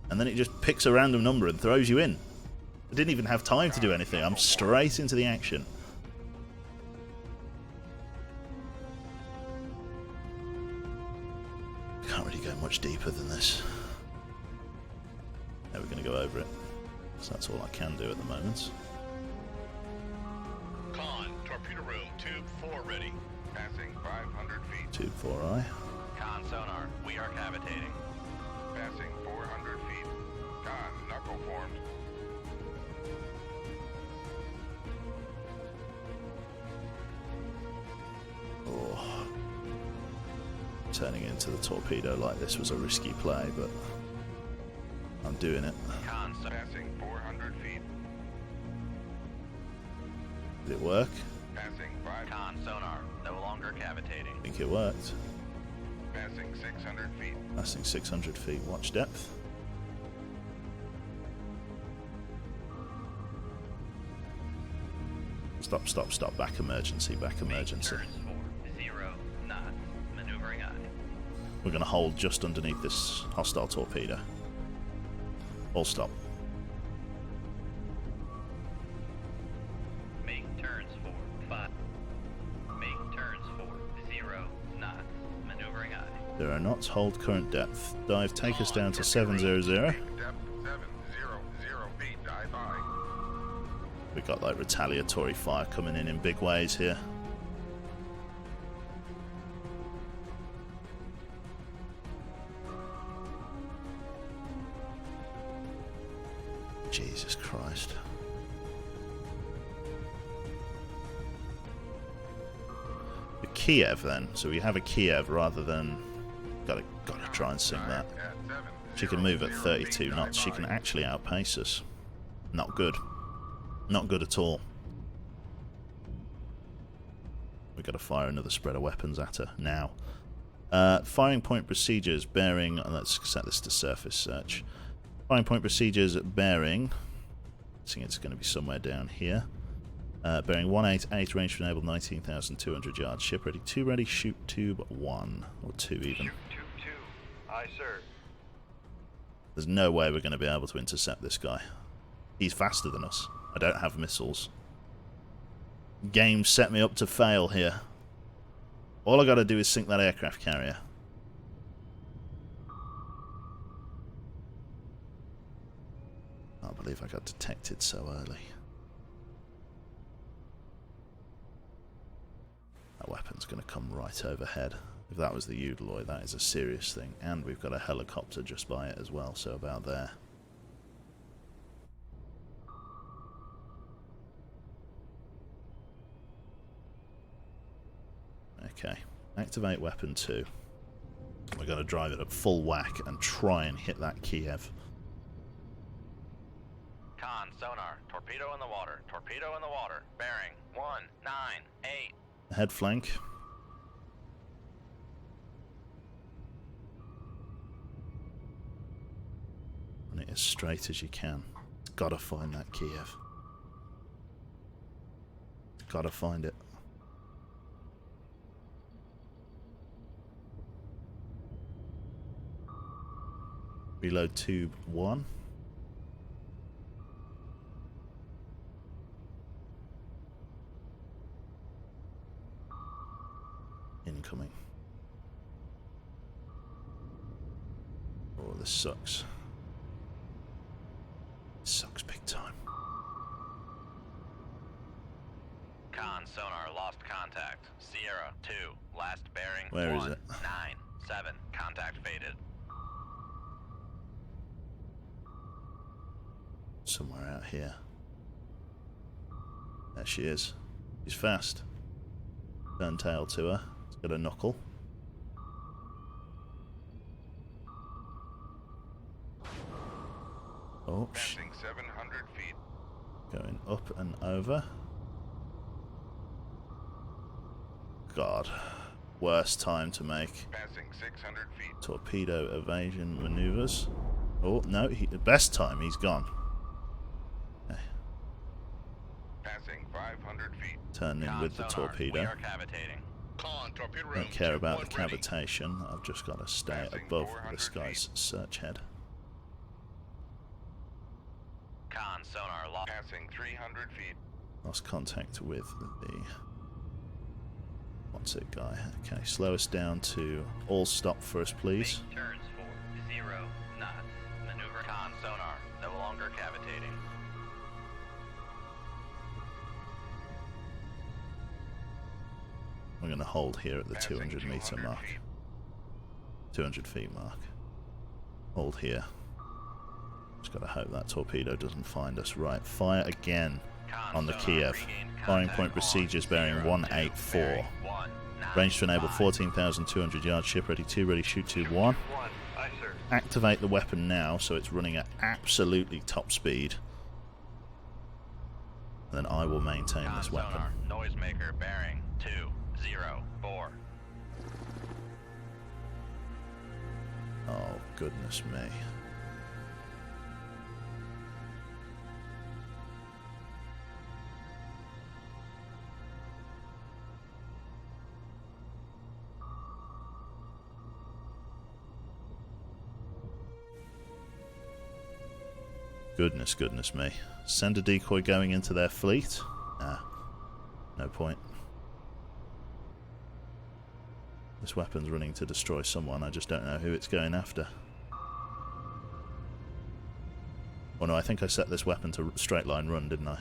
and then it just picks a random number and throws you in. I didn't even have time to do anything. I'm straight into the action. Can't really go much deeper than this. Now we're going to go over it. So that's all I can do at the moment. Con, torpedo room, tube 4 ready. Passing 500 feet. Tube 4i. Con sonar, we are cavitating. Passing 400 feet. Con, knuckle formed. Oh. Turning into the torpedo like this was a risky play, but I'm doing it. Con sonar. Passing 400 feet. Did it work? Passing 5. Con sonar, no longer cavitating. I think it worked. Passing 600 feet. Passing 600 feet. Watch depth. Stop, stop, stop. Back emergency, back emergency. Turns for 0 knots. Maneuvering eye. We're going to hold just underneath this hostile torpedo. All stop. Make turns for 5. Make turns for 0 knots. Maneuvering eye. 0 knots. Hold current depth. Dive. Take us down to 700. Depth 700 feet. Dive by. We've got like retaliatory fire coming in big ways here. Jesus Christ. The Kiev then. So we have a Kiev rather than... Gotta try and sing that. She can move at 32 knots. She can actually outpace us. Not good. Not good at all. We've got to fire another spread of weapons at her now. Firing point procedures bearing... Let's set this to surface search. Firing point procedures bearing... I think it's going to be somewhere down here. Bearing 188, range to enable 19,200 yards. Ship ready, 2 ready, shoot tube 1. Or 2 even. Shoot tube 2. Aye, sir. There's no way we're going to be able to intercept this guy. He's faster than us. I don't have missiles. Game set me up to fail here. All I got to do is sink that aircraft carrier. I can't believe I got detected so early. That weapon's going to come right overhead. If that was the Udaloy, that is a serious thing. And we've got a helicopter just by it as well, so about there. Okay, activate weapon 2. We're going to drive it at full whack and try and hit that Kiev. Con, sonar, torpedo in the water, torpedo in the water, bearing 198. Head flank. Run it as straight as you can. Gotta find that Kiev. Gotta find it. Reload tube 1. Incoming. Oh, this sucks. This sucks big time. Con, sonar, lost contact. Sierra 2, last bearing. Where is it? 197, contact faded. Somewhere out here. There she is. She's fast. Turn tail to her. It's got a knuckle. Oh, Passing 700 feet. going up and over. God. Worst time to make Passing 600 feet. torpedo evasion maneuvers. Oh, no. Best time. He's gone. Okay. Passing 500 feet. Turn in with the Con sonar, we torpedo. are cavitating. Con, torpedo room. Don't care tube about the 1 ready. cavitation. I've just got to stay Passing above 400 this guy's search head. Con sonar lost. Passing 300 feet. Lost contact with the... What's it, guy? Okay, slow us down to all stop first, please. Make turns for 0 knots. Maneuver. Con sonar, no longer cavitating. I'm going to hold here at the Passing 200 meter 200 mark. feet. 200 feet mark. Hold here. Just got to hope that torpedo doesn't find us. Right, fire again Con on the sonar, Kiev. regained Firing contact point on procedures bearing 0, 184. bearing 1, Range to enable 5. 14,200 yards. Ship ready 2, ready shoot 2, 1. Aye, sir. Activate the weapon now so it's running at absolutely top speed. And then I will maintain Con this weapon. sonar, noisemaker bearing 204. Oh, goodness me. Goodness me. Send a decoy going into their fleet? Nah, no point. This weapon's running to destroy someone, I just don't know who it's going after. Oh no, I think I set this weapon to straight line run, didn't I?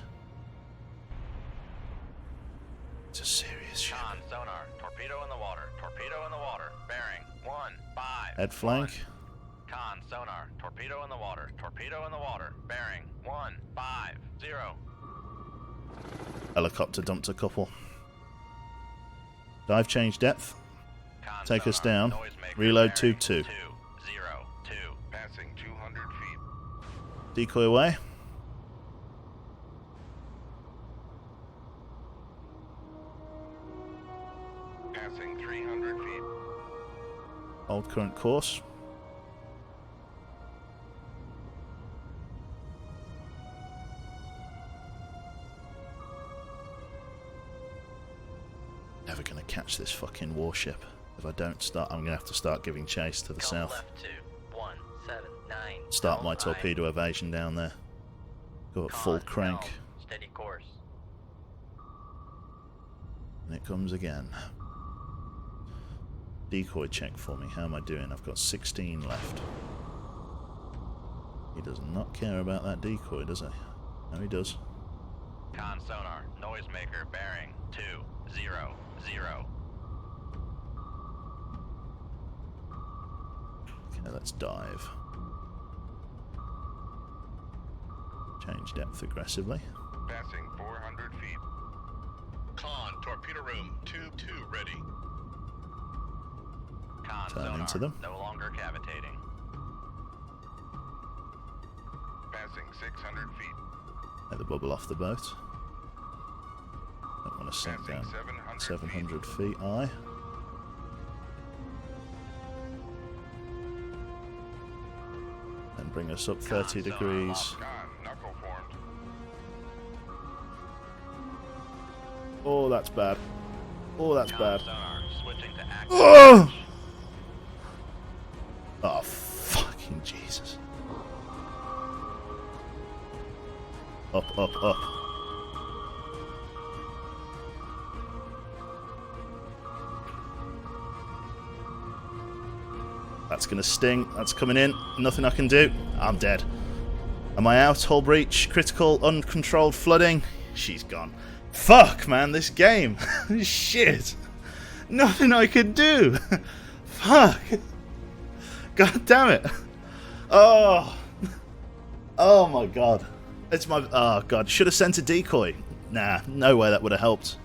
It's a serious ship. Con sonar, torpedo in the water, torpedo in the water, bearing 1-5. Head flank. Con sonar, torpedo in the water, torpedo in the water, bearing 1-5-0. Helicopter dumped a couple. Dive change depth. Con Take us sonar, down. noisemaker Reload bearing 2-2. 202. Passing 200 feet. Decoy away. Passing 300 feet. Hold current course. Never gonna catch this fucking warship. If I don't start, I'm gonna have to start giving chase to the Gulf south. left 2-179. Start my Helm torpedo evasion down there. Go at aye. full Con, crank. helm, steady course. And it comes again. Decoy check for me. How am I doing? I've got 16 left. He does not care about that decoy, does he? No, he does. Con sonar, noisemaker bearing 200. Okay, let's dive. Change depth aggressively. Passing 400 feet. Con, torpedo room. Tube 2 ready. Con Turn sonar, into them. no longer cavitating. Passing 600 feet. Let the bubble off the boat. Don't want to sink Passing down 700 700 feet. Aye. Then bring us up 30 sonar degrees. lost. Con, knuckle formed. Oh, that's bad. Oh, that's Con bad. sonar, switching to active. Oh! Oh, fucking Jesus. Up, up, up. That's gonna sting. That's coming in. Nothing I can do. I'm dead. Am I out? Hull breach. Critical. Uncontrolled flooding. She's gone. Fuck, man. This game. Shit. Nothing I could do. Fuck. God damn it. Oh. Oh my god. It's my... Oh god. Should have sent a decoy. Nah. No way that would have helped.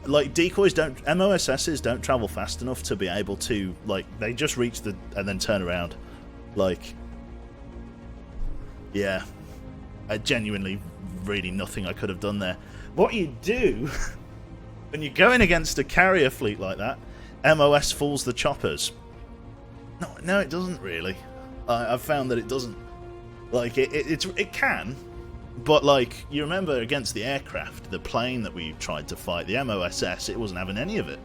Like, decoys don't... MOSSs don't travel fast enough to be able to... Like, they just reach the... and then turn around. Like... Yeah. Genuinely, really nothing I could have done there. What you do... when you're going against a carrier fleet like that, MOS fools the choppers. No, it doesn't really. I've found that it doesn't. Like, it can, But, like, you remember against the aircraft, the plane that we tried to fight, the MOSS, it wasn't having any of it.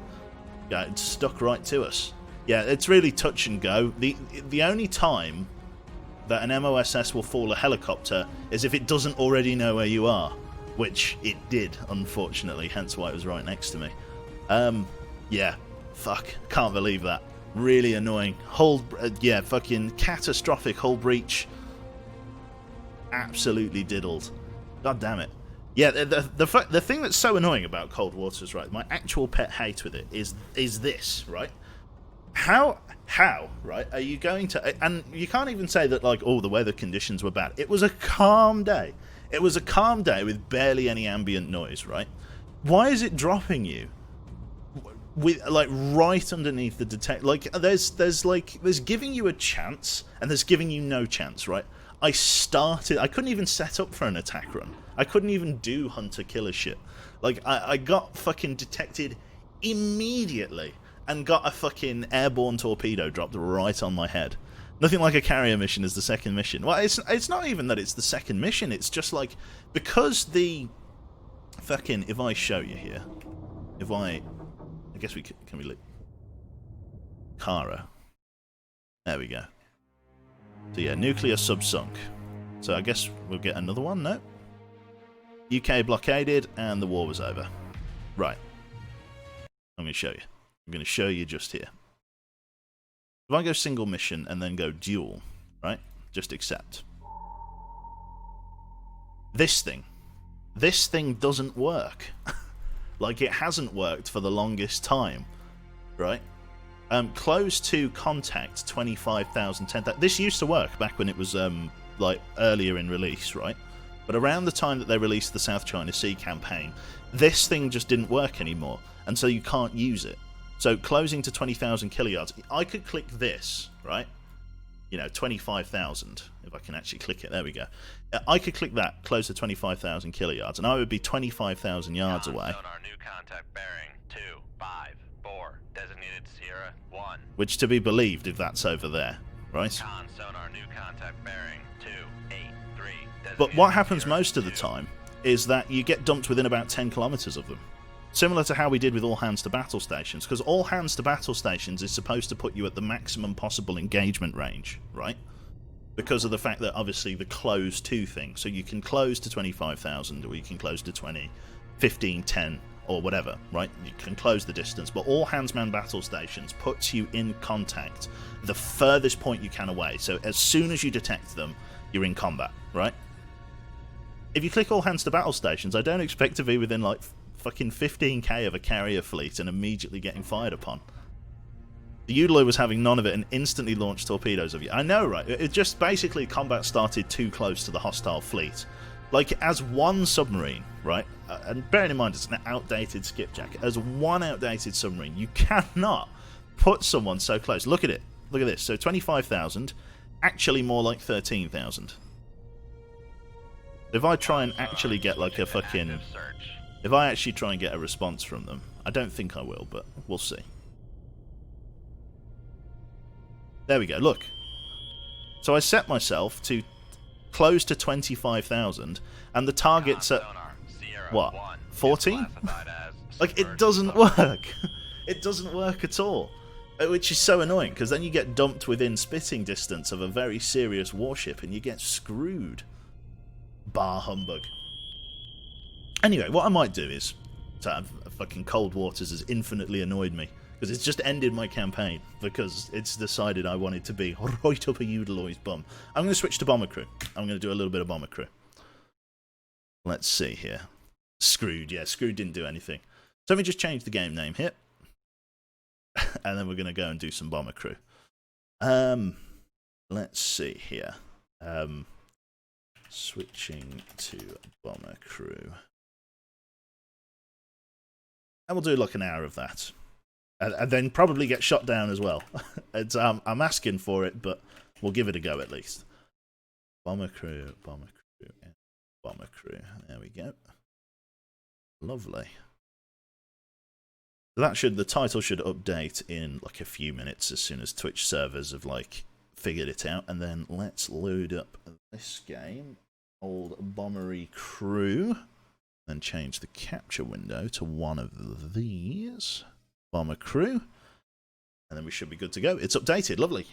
Yeah, it stuck right to us. Yeah, it's really touch and go. The only time that an MOSS will fool a helicopter is if it doesn't already know where you are, which it did, unfortunately, hence why it was right next to me. Yeah, fuck, can't believe that. Really annoying. Hull, yeah, fucking catastrophic hull breach. Absolutely diddled. God damn it. Yeah, the thing that's so annoying about Cold Waters, right, my actual pet hate with it is this, right? How, right, are you going to... And you can't even say that, like, oh, the weather conditions were bad. It was a calm day. It was a calm day with barely any ambient noise, right? Why is it dropping you? With, like, right underneath the detect... Like, there's giving you a chance, and there's giving you no chance, right? I couldn't even set up for an attack run. I couldn't even do hunter-killer shit. Like, I got fucking detected immediately and got a fucking airborne torpedo dropped right on my head. Nothing like a carrier mission is the second mission. Well, it's not even that it's the second mission, it's just like, because the fucking, if I show you here, I guess we can we look? Kara. There we go. So yeah, nuclear subsunk. So I guess we'll get another one, no? UK blockaded and the war was over. Right. I'm going to show you. I'm going to show you just here. If I go single mission and then go dual, right? Just accept. This thing doesn't work. Like, it hasn't worked for the longest time, right? Close to contact 25,000, 10,000. This used to work back when it was like earlier in release, right? But around the time that they released the South China Sea campaign, this thing just didn't work anymore, and so you can't use it. So closing to 20,000 kiloyards, I could click this, right? You know, 25,000. If I can actually click it, there we go. I could click that, close to 25,000 kiloyards, and I would be 25,000 yards away. Sonar new contact bearing 254, designated Sierra 1. Which to be believed if that's over there, right? Con sonar new contact bearing 283. But what happens most of the time is that you get dumped within about 10 kilometers of them. Similar to how we did with all hands to battle stations, because all hands to battle stations is supposed to put you at the maximum possible engagement range, right? Because of the fact that obviously the close to thing. So you can close to 25,000 or you can close to 20, 15, 10 or whatever, right? You can close the distance, but all hands manned battle stations puts you in contact the furthest point you can away. So as soon as you detect them, you're in combat, right? If you click all hands to battle stations, I don't expect to be within like fucking 15k of a carrier fleet and immediately getting fired upon. The Udaloy was having none of it and instantly launched torpedoes of you. I know, right? It just basically combat started too close to the hostile fleet. Like, as one submarine, right? And bearing in mind it's an outdated skipjack. As one outdated submarine, you cannot put someone so close. Look at it. Look at this. So 25,000, actually more like 13,000. If I try and actually get like a fucking... If I actually try and get a response from them, I don't think I will, but we'll see. There we go, look. So I set myself to close to 25,000, and the target's at, what, 14? Like, it doesn't work. It doesn't work at all. Which is so annoying, because then you get dumped within spitting distance of a very serious warship, and you get screwed. Bar humbug. Anyway, what I might do is, fucking Cold Waters has infinitely annoyed me, because it's just ended my campaign, because it's decided I wanted to be right up a Udaloy's bum. I'm going to switch to Bomber Crew. I'm going to do a little bit of Bomber Crew. Let's see here. Screwed, yeah, Screwed didn't do anything. So let me just change the game name here. And then we're going to go and do some Bomber Crew. Let's see here. Switching to Bomber Crew. And we'll do like an hour of that. And then probably get shot down as well. It's, I'm asking for it, but we'll give it a go at least. Bomber Crew, Bomber Crew, Bomber Crew. There we go. Lovely. The title should update in like a few minutes as soon as Twitch servers have like figured it out. And then let's load up this game. old bombery crew. Then change the capture window to one of these. Bomber crew. And then we should be good to go. It's updated. Lovely.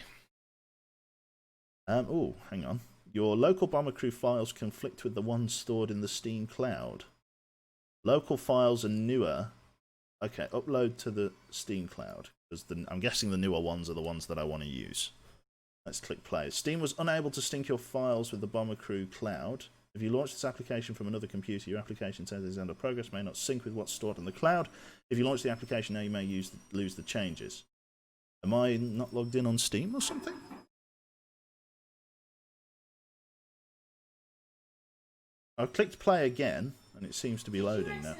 Oh, hang on. Your local bomber crew files conflict with the ones stored in the Steam cloud. Local files are newer. Okay, upload to the Steam cloud. Because I'm guessing the newer ones are the ones that I want to use. Let's click play. Steam was unable to sync your files with the bomber crew cloud. If you launch this application from another computer, your application says it's under progress, may not sync with what's stored in the cloud. If you launch the application now, you may lose the changes. Am I not logged in on Steam or something? I've clicked play again, and it seems to be loading now.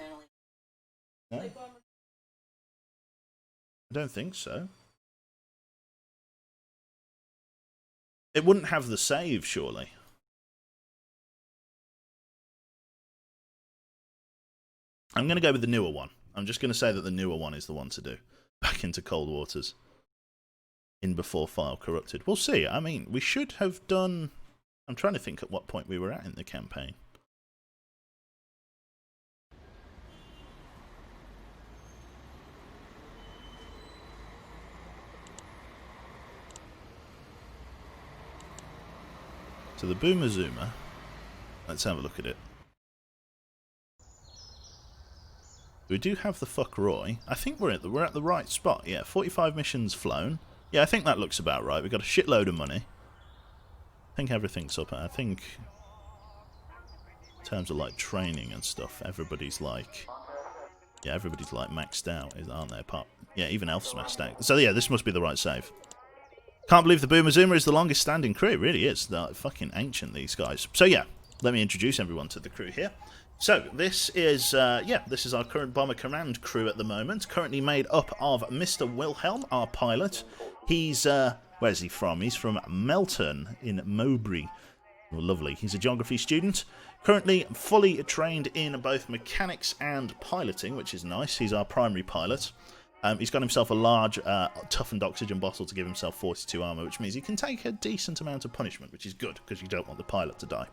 No? I don't think so. It wouldn't have the save, surely. I'm going to go with the newer one. I'm just going to say that the newer one is the one to do. Back into Cold Waters. In before file corrupted. We'll see. I mean, we should have done... I'm trying to think at what point we were at in the campaign. So the Boomer Zoomer, let's have a look at it. We do have the Fuck Roy. I think we're at the right spot. Yeah, 45 missions flown. Yeah, I think that looks about right. We've got a shitload of money. I think everything's up. I think in terms of like training and stuff, everybody's like maxed out, aren't they? Apart, yeah, even Elf's maxed out. So yeah, this must be the right save. Can't believe the Boomer Zoomer is the longest standing crew. It really is. They're fucking ancient, these guys. So yeah, let me introduce everyone to the crew here. So this is this is our current Bomber Command crew at the moment. Currently made up of Mr. Wilhelm, our pilot. He's where's he from? He's from Melton in Mowbray. Oh, lovely. He's a geography student. Currently fully trained in both mechanics and piloting, which is nice. He's our primary pilot. He's got himself a large, toughened oxygen bottle to give himself 42 armor, which means he can take a decent amount of punishment, which is good, because you don't want the pilot to die.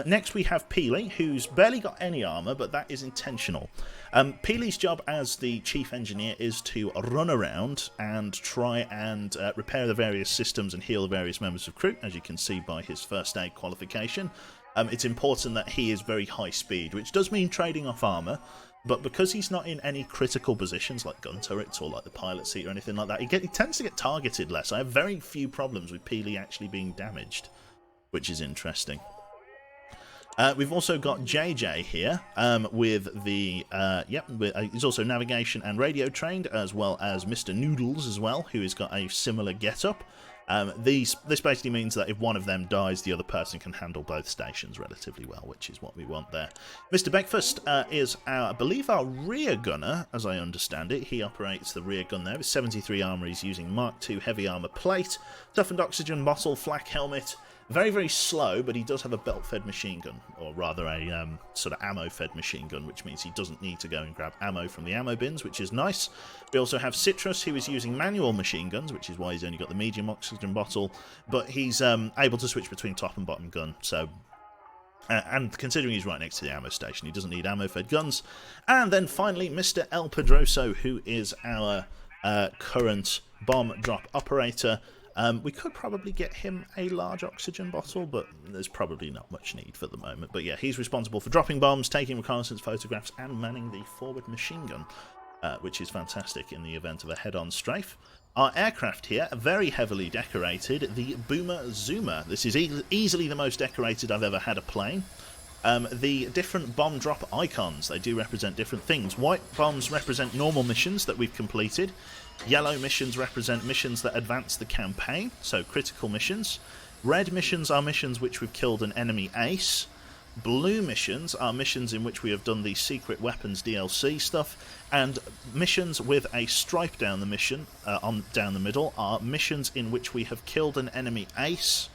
Next we have Peely, who's barely got any armor, but that is intentional. Peely's job as the chief engineer is to run around and try and repair the various systems and heal the various members of crew, as you can see by his first aid qualification. It's important that he is very high speed, which does mean trading off armor. But because he's not in any critical positions like gun turrets or like the pilot seat or anything like that, he tends to get targeted less. I have very few problems with Peely actually being damaged, which is interesting. We've also got JJ here with the... he's also navigation and radio trained, as well as Mr. Noodles as well, who has got a similar get-up. This basically means that if one of them dies, the other person can handle both stations relatively well, which is what we want there. Mr. Beckfast is, I believe, our rear gunner, as I understand it. He operates the rear gun there with 73 armor. He's using Mark II heavy armor plate, toughened oxygen bottle, flak helmet. Very, very slow, but he does have a belt-fed machine gun, or rather a sort of ammo-fed machine gun, which means he doesn't need to go and grab ammo from the ammo bins, which is nice. We also have Citrus, who is using manual machine guns, which is why he's only got the medium oxygen bottle, but he's able to switch between top and bottom gun, so... and considering he's right next to the ammo station, he doesn't need ammo-fed guns. And then finally, Mr. El Pedroso, who is our current bomb drop operator. We could probably get him a large oxygen bottle, but there's probably not much need for the moment. But yeah, he's responsible for dropping bombs, taking reconnaissance photographs, and manning the forward machine gun, which is fantastic in the event of a head-on strafe. Our aircraft here, very heavily decorated, the Boomer Zoomer. This is easily the most decorated I've ever had a plane. The different bomb drop icons, they do represent different things. White bombs represent normal missions that we've completed. Yellow missions represent missions that advance the campaign, so critical missions. Red missions are missions which we've killed an enemy ace. Blue missions are missions in which we have done the secret weapons DLC stuff. And missions with a stripe down the mission, down the middle, are missions in which we have killed an enemy ace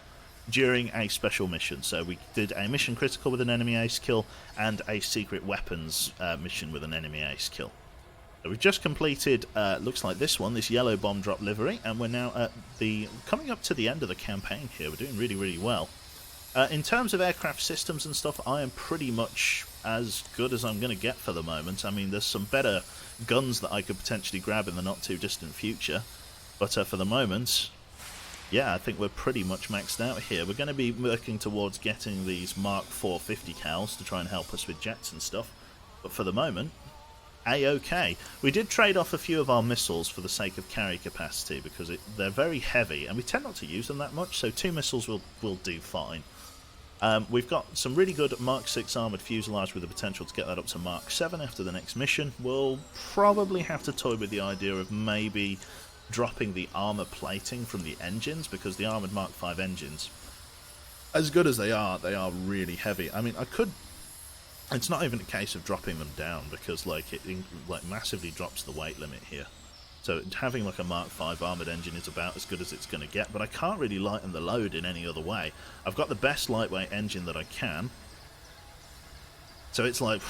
during a special mission. So we did a mission critical with an enemy ace kill and a secret weapons mission with an enemy ace kill. So we've just completed, looks like this one, this yellow bomb drop livery, and we're now at coming up to the end of the campaign here. We're doing really, really well. In terms of aircraft systems and stuff, I am pretty much as good as I'm going to get for the moment. I mean, there's some better guns that I could potentially grab in the not-too-distant future. But for the moment, yeah, I think we're pretty much maxed out here. We're going to be working towards getting these Mark 450 cals to try and help us with jets and stuff. But for the moment, A-OK. We did trade off a few of our missiles for the sake of carry capacity because they're very heavy and we tend not to use them that much, so 2 missiles will do fine. We've got some really good Mark 6 armoured fuselage with the potential to get that up to Mark 7 after the next mission. We'll probably have to toy with the idea of maybe dropping the armour plating from the engines, because the armoured Mark 5 engines, as good as they are really heavy. I mean, I could... It's not even a case of dropping them down, because like it massively drops the weight limit here. So having like a Mark 5 armoured engine is about as good as it's going to get, but I can't really lighten the load in any other way. I've got the best lightweight engine that I can, so it's like,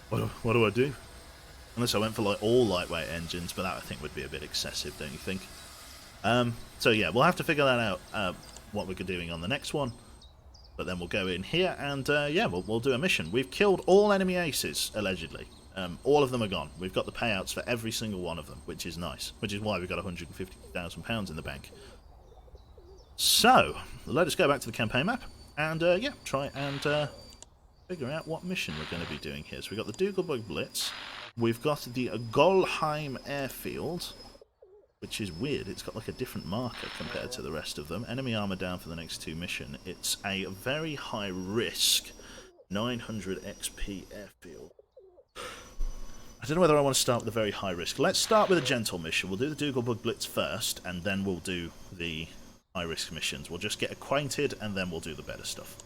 what do I do? Unless I went for like all lightweight engines, but that I think would be a bit excessive, don't you think? So yeah, we'll have to figure that out, what we're doing on the next one. But then we'll go in here and yeah, we'll do a mission. We've killed all enemy aces, allegedly. All of them are gone. We've got the payouts for every single one of them, which is nice. Which is why we've got £150,000 in the bank. So, let us go back to the campaign map and yeah, try and figure out what mission we're going to be doing here. So we've got the Dougalbug Blitz. We've got the Golheim Airfield, which is weird. It's got like a different marker compared to the rest of them. Enemy armour down for the next 2 mission. It's a very high risk 900 XP airfield. I don't know whether I want to start with a very high risk. Let's start with a gentle mission. We'll do the Dougalbug Blitz first, and then we'll do the high risk missions. We'll just get acquainted, and then we'll do the better stuff.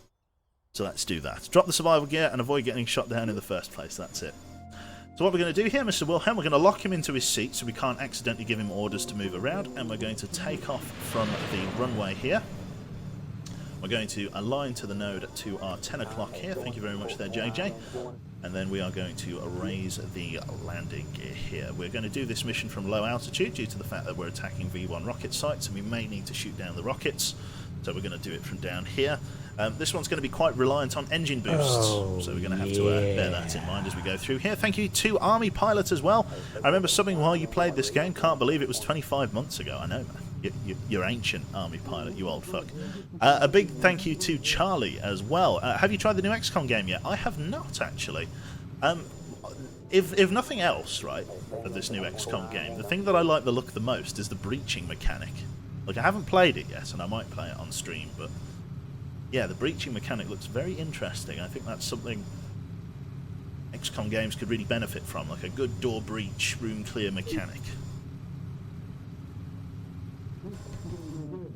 So let's do that. Drop the survival gear and avoid getting shot down in the first place. That's it. So what we're going to do here, Mr. Wilhelm, we're going to lock him into his seat so we can't accidentally give him orders to move around, and we're going to take off from the runway here. We're going to align to the node to our 10 o'clock here. Thank you very much there, JJ. And then we are going to raise the landing gear here. We're going to do this mission from low altitude due to the fact that we're attacking V1 rocket sites and we may need to shoot down the rockets. So we're going to do it from down here. This one's going to be quite reliant on engine boosts, so we're going to have to bear that in mind as we go through here. Thank you to Army Pilot as well. I remember subbing while you played this game. Can't believe it was 25 months ago. I know, man. You're ancient, Army Pilot, you old fuck. A big thank you to Charlie as well. Have you tried the new XCOM game yet? I have not, actually. If nothing else, right, of this new XCOM game, the thing that I like the look the most is the breaching mechanic. Like, I haven't played it yet, and I might play it on stream, but yeah, the breaching mechanic looks very interesting. I think that's something XCOM games could really benefit from, like a good door breach, room clear mechanic.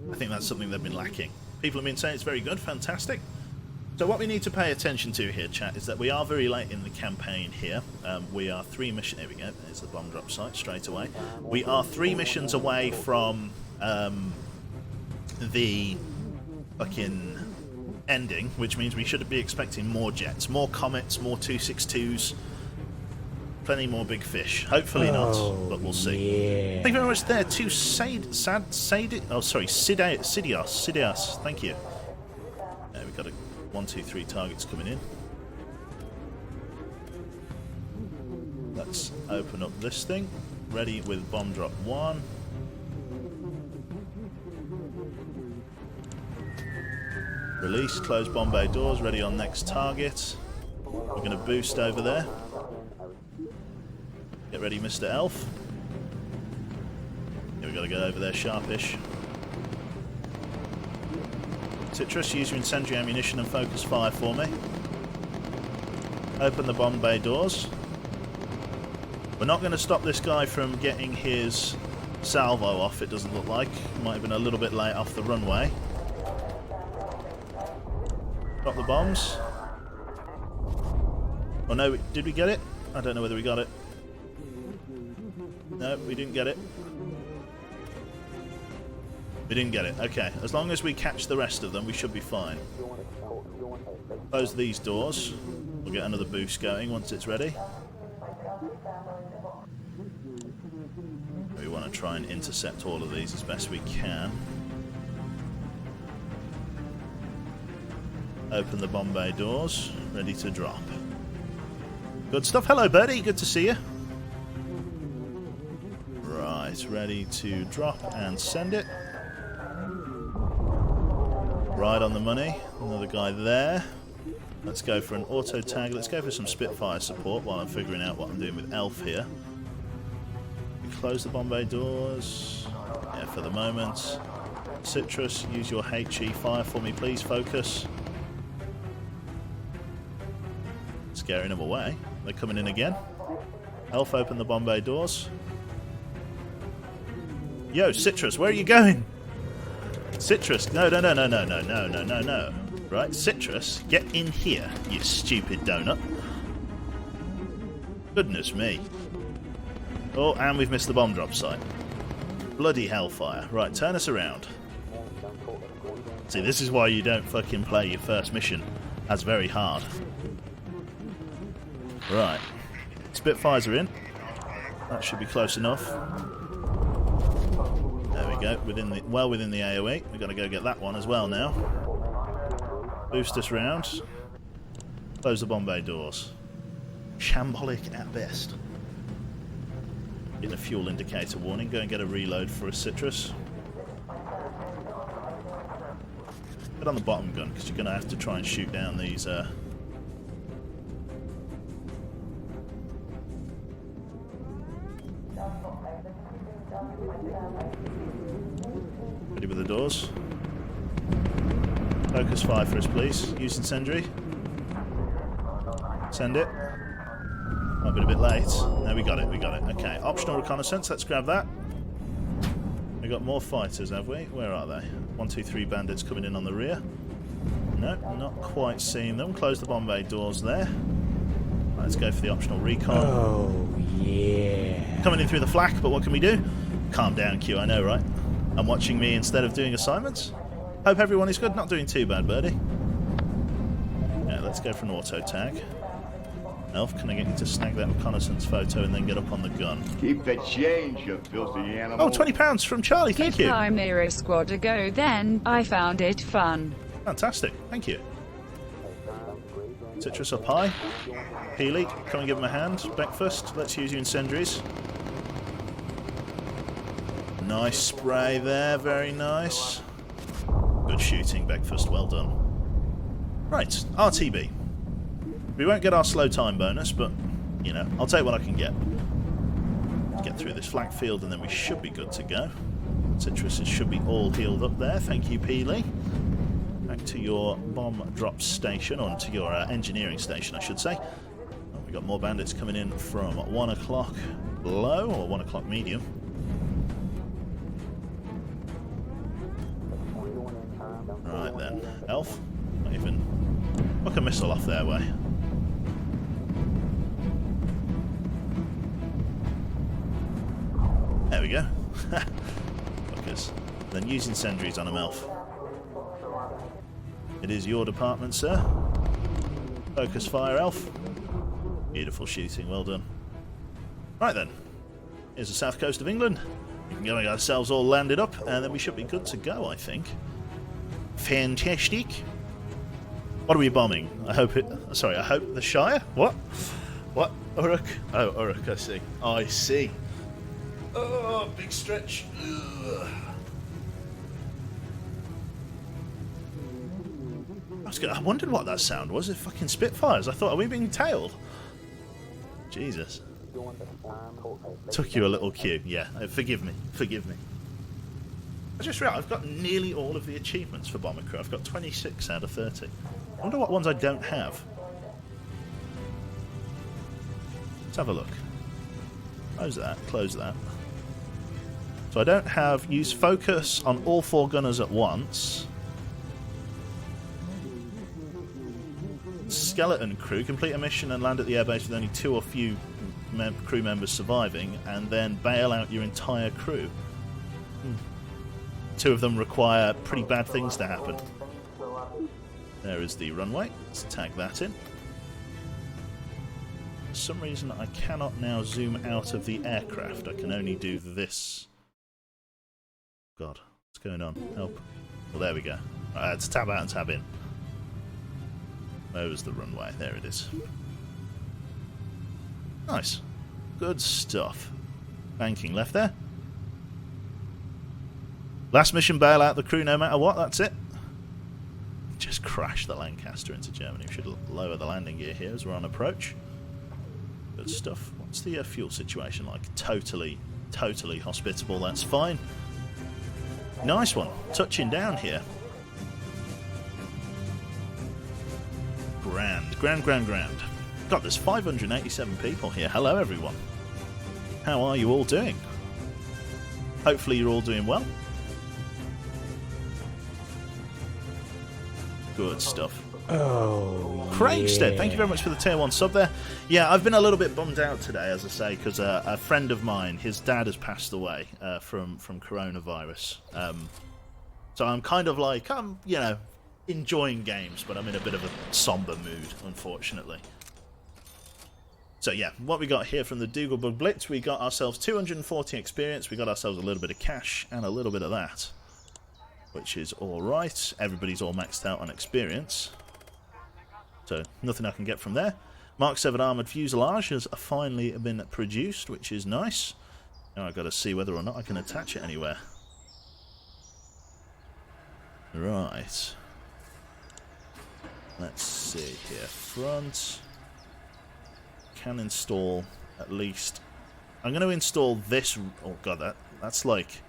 I think that's something they've been lacking. People have been saying it's very good, fantastic. So what we need to pay attention to here, chat, is that we are very late in the campaign here. We are 3 missions... Here we go, there's the bomb drop site straight away. We are 3 missions away from the fucking ending, which means we should be expecting more jets, more comets, more 262s, plenty more big fish. Hopefully not, but we'll see. Yeah. Thank you very much there to Sidios. Thank you. We've got 1, 2, 3 targets coming in. Let's open up this thing. Ready with bomb drop 1. Release, close bomb bay doors, ready on next target. We're going to boost over there. Get ready, Mr. Elf. Yeah, we've got to get over there sharpish. Citrus, use your incendiary ammunition and focus fire for me. Open the bomb bay doors. We're not going to stop this guy from getting his salvo off, it doesn't look like. Might have been a little bit late off the runway. Drop the bombs. Oh no, did we get it? I don't know whether we got it. No, we didn't get it. We didn't get it. Okay, as long as we catch the rest of them, we should be fine. Close these doors. We'll get another boost going once it's ready. We want to try and intercept all of these as best we can. Open the bomb bay doors. Ready to drop. Good stuff. Hello, Birdie. Good to see you. Right, ready to drop and send it. Right on the money. Another guy there. Let's go for an auto tag. Let's go for some Spitfire support while I'm figuring out what I'm doing with Elf here. We close the bomb bay doors. Yeah, for the moment. Citrus, use your HE fire for me, please. Focus. Scaring them away. They're coming in again. Elf, open the bomb bay doors. Yo, Citrus, where are you going? Citrus, no. Right, Citrus, get in here, you stupid donut. Goodness me. Oh, and we've missed the bomb drop site. Bloody hellfire. Right, turn us around. See, this is why you don't fucking play your first mission. That's very hard. Right. Spitfires are in. That should be close enough. There we go. Well within the AoE. We've got to go get that one as well now. Boost us round. Close the bomb bay doors. Shambolic at best. Getting a fuel indicator warning. Go and get a reload for a Citrus. Get on the bottom gun because you're going to have to try and shoot down these. Ready with the doors. Focus fire for us, please. Use incendiary. Send it. Might be a bit late. No, we got it. Okay, optional reconnaissance. Let's grab that. We got more fighters, have we? Where are they? 1, 2, 3 bandits coming in on the rear. No, not quite seeing them. Close the bomb bay doors there. Let's go for the optional recon. Oh, yeah. Coming in through the flak, but what can we do? Calm down, Q, I know, right? I'm watching me instead of doing assignments. Hope everyone is good. Not doing too bad, Birdie. Yeah, let's go for an auto tag. Elf, can I get you to snag that reconnaissance photo and then get up on the gun? Keep the change, you filthy animal. Oh, £20 from Charlie, thank you. Chimera Squad ago then, I found it fun. Fantastic, thank you. Citrus up high. Healy, come and give him a hand. Breakfast, let's use your incendiaries. Nice spray there, very nice. Good shooting, Breakfast, well done. Right, RTB. We won't get our slow time bonus, but, you know, I'll take what I can get. Get through this flak field and then we should be good to go. Citruses should be all healed up there, thank you, Peely. Back to your bomb drop station, or to your engineering station, I should say. Oh, we got more bandits coming in from 1 o'clock low, or 1 o'clock medium. Right then, Elf, not even hook a missile off their way. There we go. Fuckers. Then use incendiaries on them, Elf. It is your department, sir. Focus fire, Elf. Beautiful shooting, well done. Right then, here's the south coast of England. We can get ourselves all landed up, and then we should be good to go, I think. Fantastic. What are we bombing? I hope the Shire? What? What? Uruk? Oh, Uruk, I see. I see. Oh, big stretch. Ugh. I wondered what that sound was. It fucking Spitfires. I thought, are we being tailed? Jesus. Took you a little cue. Yeah, forgive me. Forgive me. I just realised I've got nearly all of the achievements for Bomber Crew. I've got 26 out of 30. I wonder what ones I don't have. Let's have a look. Close that. Close that. So I don't have use focus on all 4 gunners at once. Skeleton crew, complete a mission and land at the airbase with only 2 or few crew members surviving, and then bail out your entire crew. 2 of them require pretty bad things to happen. There is the runway. Let's tag that in. For some reason I cannot now zoom out of the aircraft. I can only do this. God, what's going on? Help. Well, there we go. Right, let's tab out and tab in. Where was the runway? There it is. Nice. Good stuff. Banking left there. Last mission, bail out the crew no matter what, that's it. Just crash the Lancaster into Germany. We should lower the landing gear here as we're on approach. Good stuff. What's the fuel situation like? Totally hospitable, that's fine. Nice one. Touching down here. Grand. God, there's 587 people here. Hello, everyone. How are you all doing? Hopefully you're all doing well. Good stuff. Oh, Craigstead, yeah. thank you very much for the tier 1 sub there. Yeah, I've been a little bit bummed out today, as I say, because a friend of mine, his dad has passed away from coronavirus. So I'm kind of like, I'm, you know, enjoying games, but I'm in a bit of a somber mood, unfortunately. So yeah, what we got here from the Dougalbug Blitz, we got ourselves 240 experience, we got ourselves a little bit of cash, and a little bit of that, which is alright. Everybody's all maxed out on experience, so nothing I can get from there. Mark 7 armoured fuselage has finally been produced, which is nice. Now I've got to see whether or not I can attach it anywhere. Right. Let's see here. Front. Can install at least. I'm going to install this. Oh god, that's like.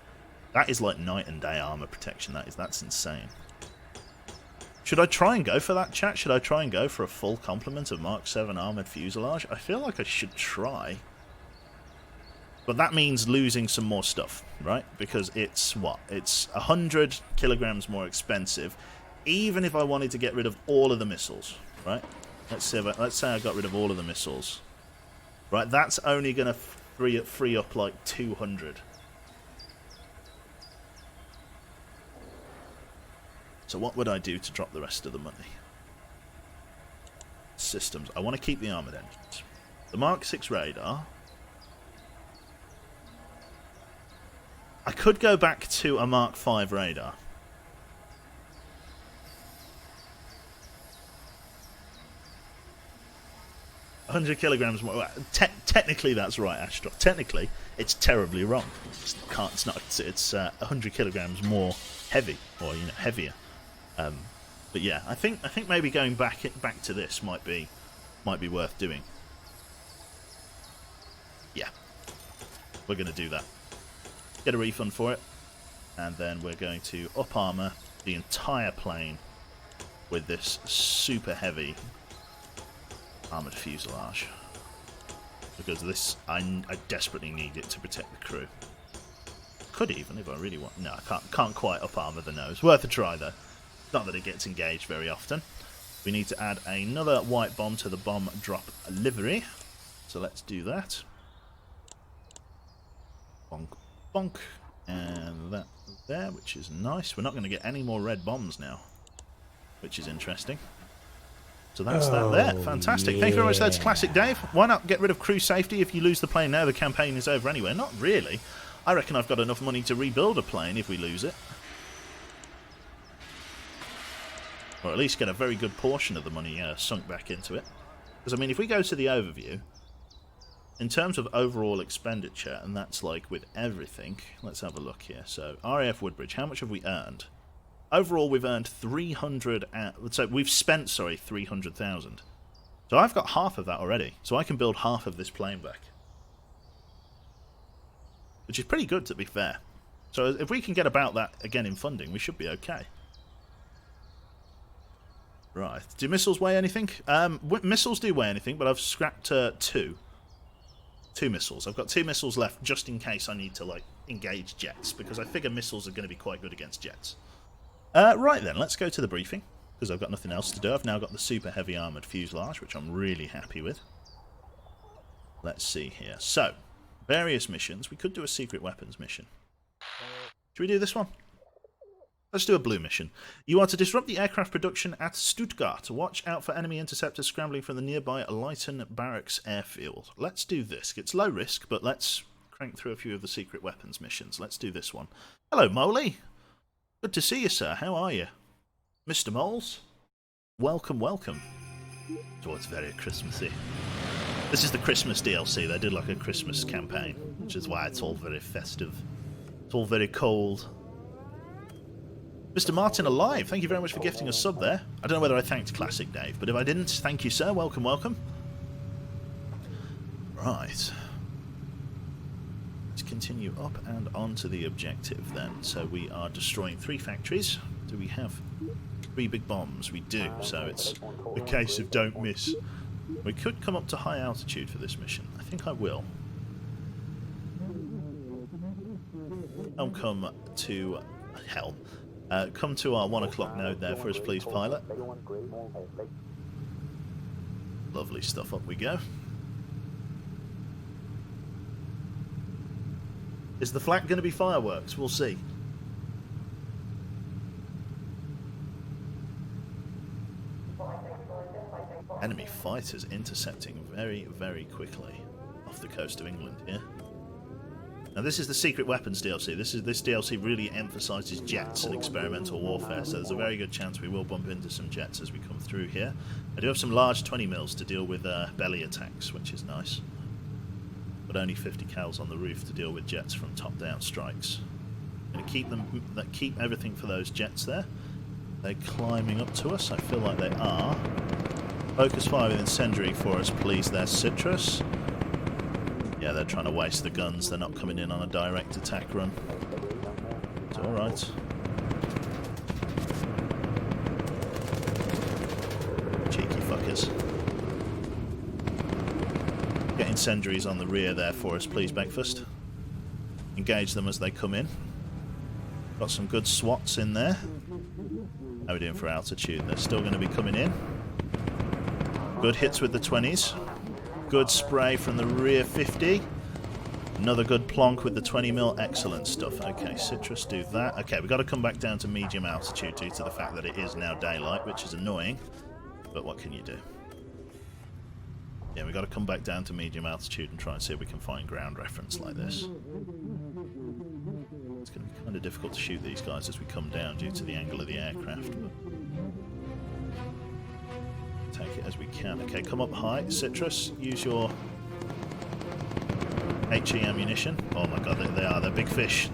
That is like night and day armor protection. That's insane. Should I try and go for that, chat? Should I try and go for a full complement of Mark 7 armoured fuselage? I feel like I should try. But that means losing some more stuff, right? Because it's, what? It's 100 kilograms more expensive, even if I wanted to get rid of all of the missiles, right? Let's say I got rid of all of the missiles. Right, that's only going to free up like 200. So what would I do to drop the rest of the money? Systems. I want to keep the armoured engines. The Mark 6 radar. I could go back to a Mark 5 radar. $100 kilograms more. Well, technically, that's right, Astro. Technically, it's terribly wrong. It's not. It's 100 kilograms more heavy, or heavier. But yeah, I think maybe going back to this might be worth doing. Yeah, we're going to do that. Get a refund for it, and then we're going to up armor the entire plane with this super heavy armored fuselage, because this I desperately need it to protect the crew. Could even, if I really want. No, I can't quite up armor the nose. Worth a try though. Not that it gets engaged very often. We need to add another white bomb to the bomb drop livery, so let's do that. Bonk, bonk, and that there, which is nice. We're not going to get any more red bombs now, which is interesting. So that's that there. Fantastic. Thank you very much. That's Classic Dave. Why not get rid of crew safety? If you lose the plane now, the campaign is over anyway. Not really. I reckon I've got enough money to rebuild a plane if we lose it. Or at least get a very good portion of the money sunk back into it. Because, I mean, if we go to the overview, in terms of overall expenditure, and that's like with everything, let's have a look here. So, RAF Woodbridge, how much have we earned? Overall, we've earned 300. So we've spent, 300,000. So I've got half of that already. So I can build half of this plane back, which is pretty good, to be fair. So if we can get about that again in funding, we should be okay. Right. Do missiles weigh anything? Missiles do weigh anything, but I've scrapped two missiles. I've got 2 missiles left just in case I need to like engage jets, because I figure missiles are going to be quite good against jets. Right then, let's go to the briefing, because I've got nothing else to do. I've now got the super heavy armoured fuselage, which I'm really happy with. Let's see here. So, various missions. We could do a secret weapons mission. Should we do this one? Let's do a blue mission. You are to disrupt the aircraft production at Stuttgart. Watch out for enemy interceptors scrambling from the nearby Leiten Barracks airfield. Let's do this. It's low risk, but let's crank through a few of the secret weapons missions. Let's do this one. Hello, Moley. Good to see you, sir. How are you? Mr. Moles? Welcome, welcome. So it's very Christmassy. This is the Christmas DLC. They did like a Christmas campaign, which is why it's all very festive. It's all very cold. Mr. Martin Alive, thank you very much for gifting a sub there. I don't know whether I thanked Classic Dave, but if I didn't, thank you, sir. Welcome, welcome. Right. Let's continue up and on to the objective then. So we are destroying 3 factories. Do we have 3 big bombs? We do, so it's a case of don't miss. We could come up to high altitude for this mission. I think I will. I'll come to... hell. Come to our 1 o'clock node there for us, please, pilot. Lovely stuff. Up we go. Is the flak going to be fireworks? We'll see. Enemy fighters intercepting very, very quickly off the coast of England here. Now this is the Secret Weapons DLC. This DLC really emphasises jets and experimental warfare, so there's a very good chance we will bump into some jets as we come through here. I do have some large 20 mils to deal with belly attacks, which is nice. But only 50 cals on the roof to deal with jets from top-down strikes. I'm going to keep everything for those jets there. They're climbing up to us. I feel like they are. Focus fire with incendiary for us, please. There's Citrus. Yeah, they're trying to waste the guns. They're not coming in on a direct attack run. It's alright. Cheeky fuckers. Get incendiaries on the rear there for us, please, Breakfast. Engage them as they come in. Got some good SWATs in there. How are we doing for altitude? They're still going to be coming in. Good hits with the 20s. Good spray from the rear 50. Another good plonk with the 20 mil. Excellent stuff. Okay, Citrus, do that. Okay, we've got to come back down to medium altitude due to the fact that it is now daylight, which is annoying. But what can you do? Yeah, we've got to come back down to medium altitude and try and see if we can find ground reference like this. It's going to be kind of difficult to shoot these guys as we come down due to the angle of the aircraft. But take it as we can. Okay, come up high. Citrus, use your HE ammunition. Oh my god, they are. They're big fish.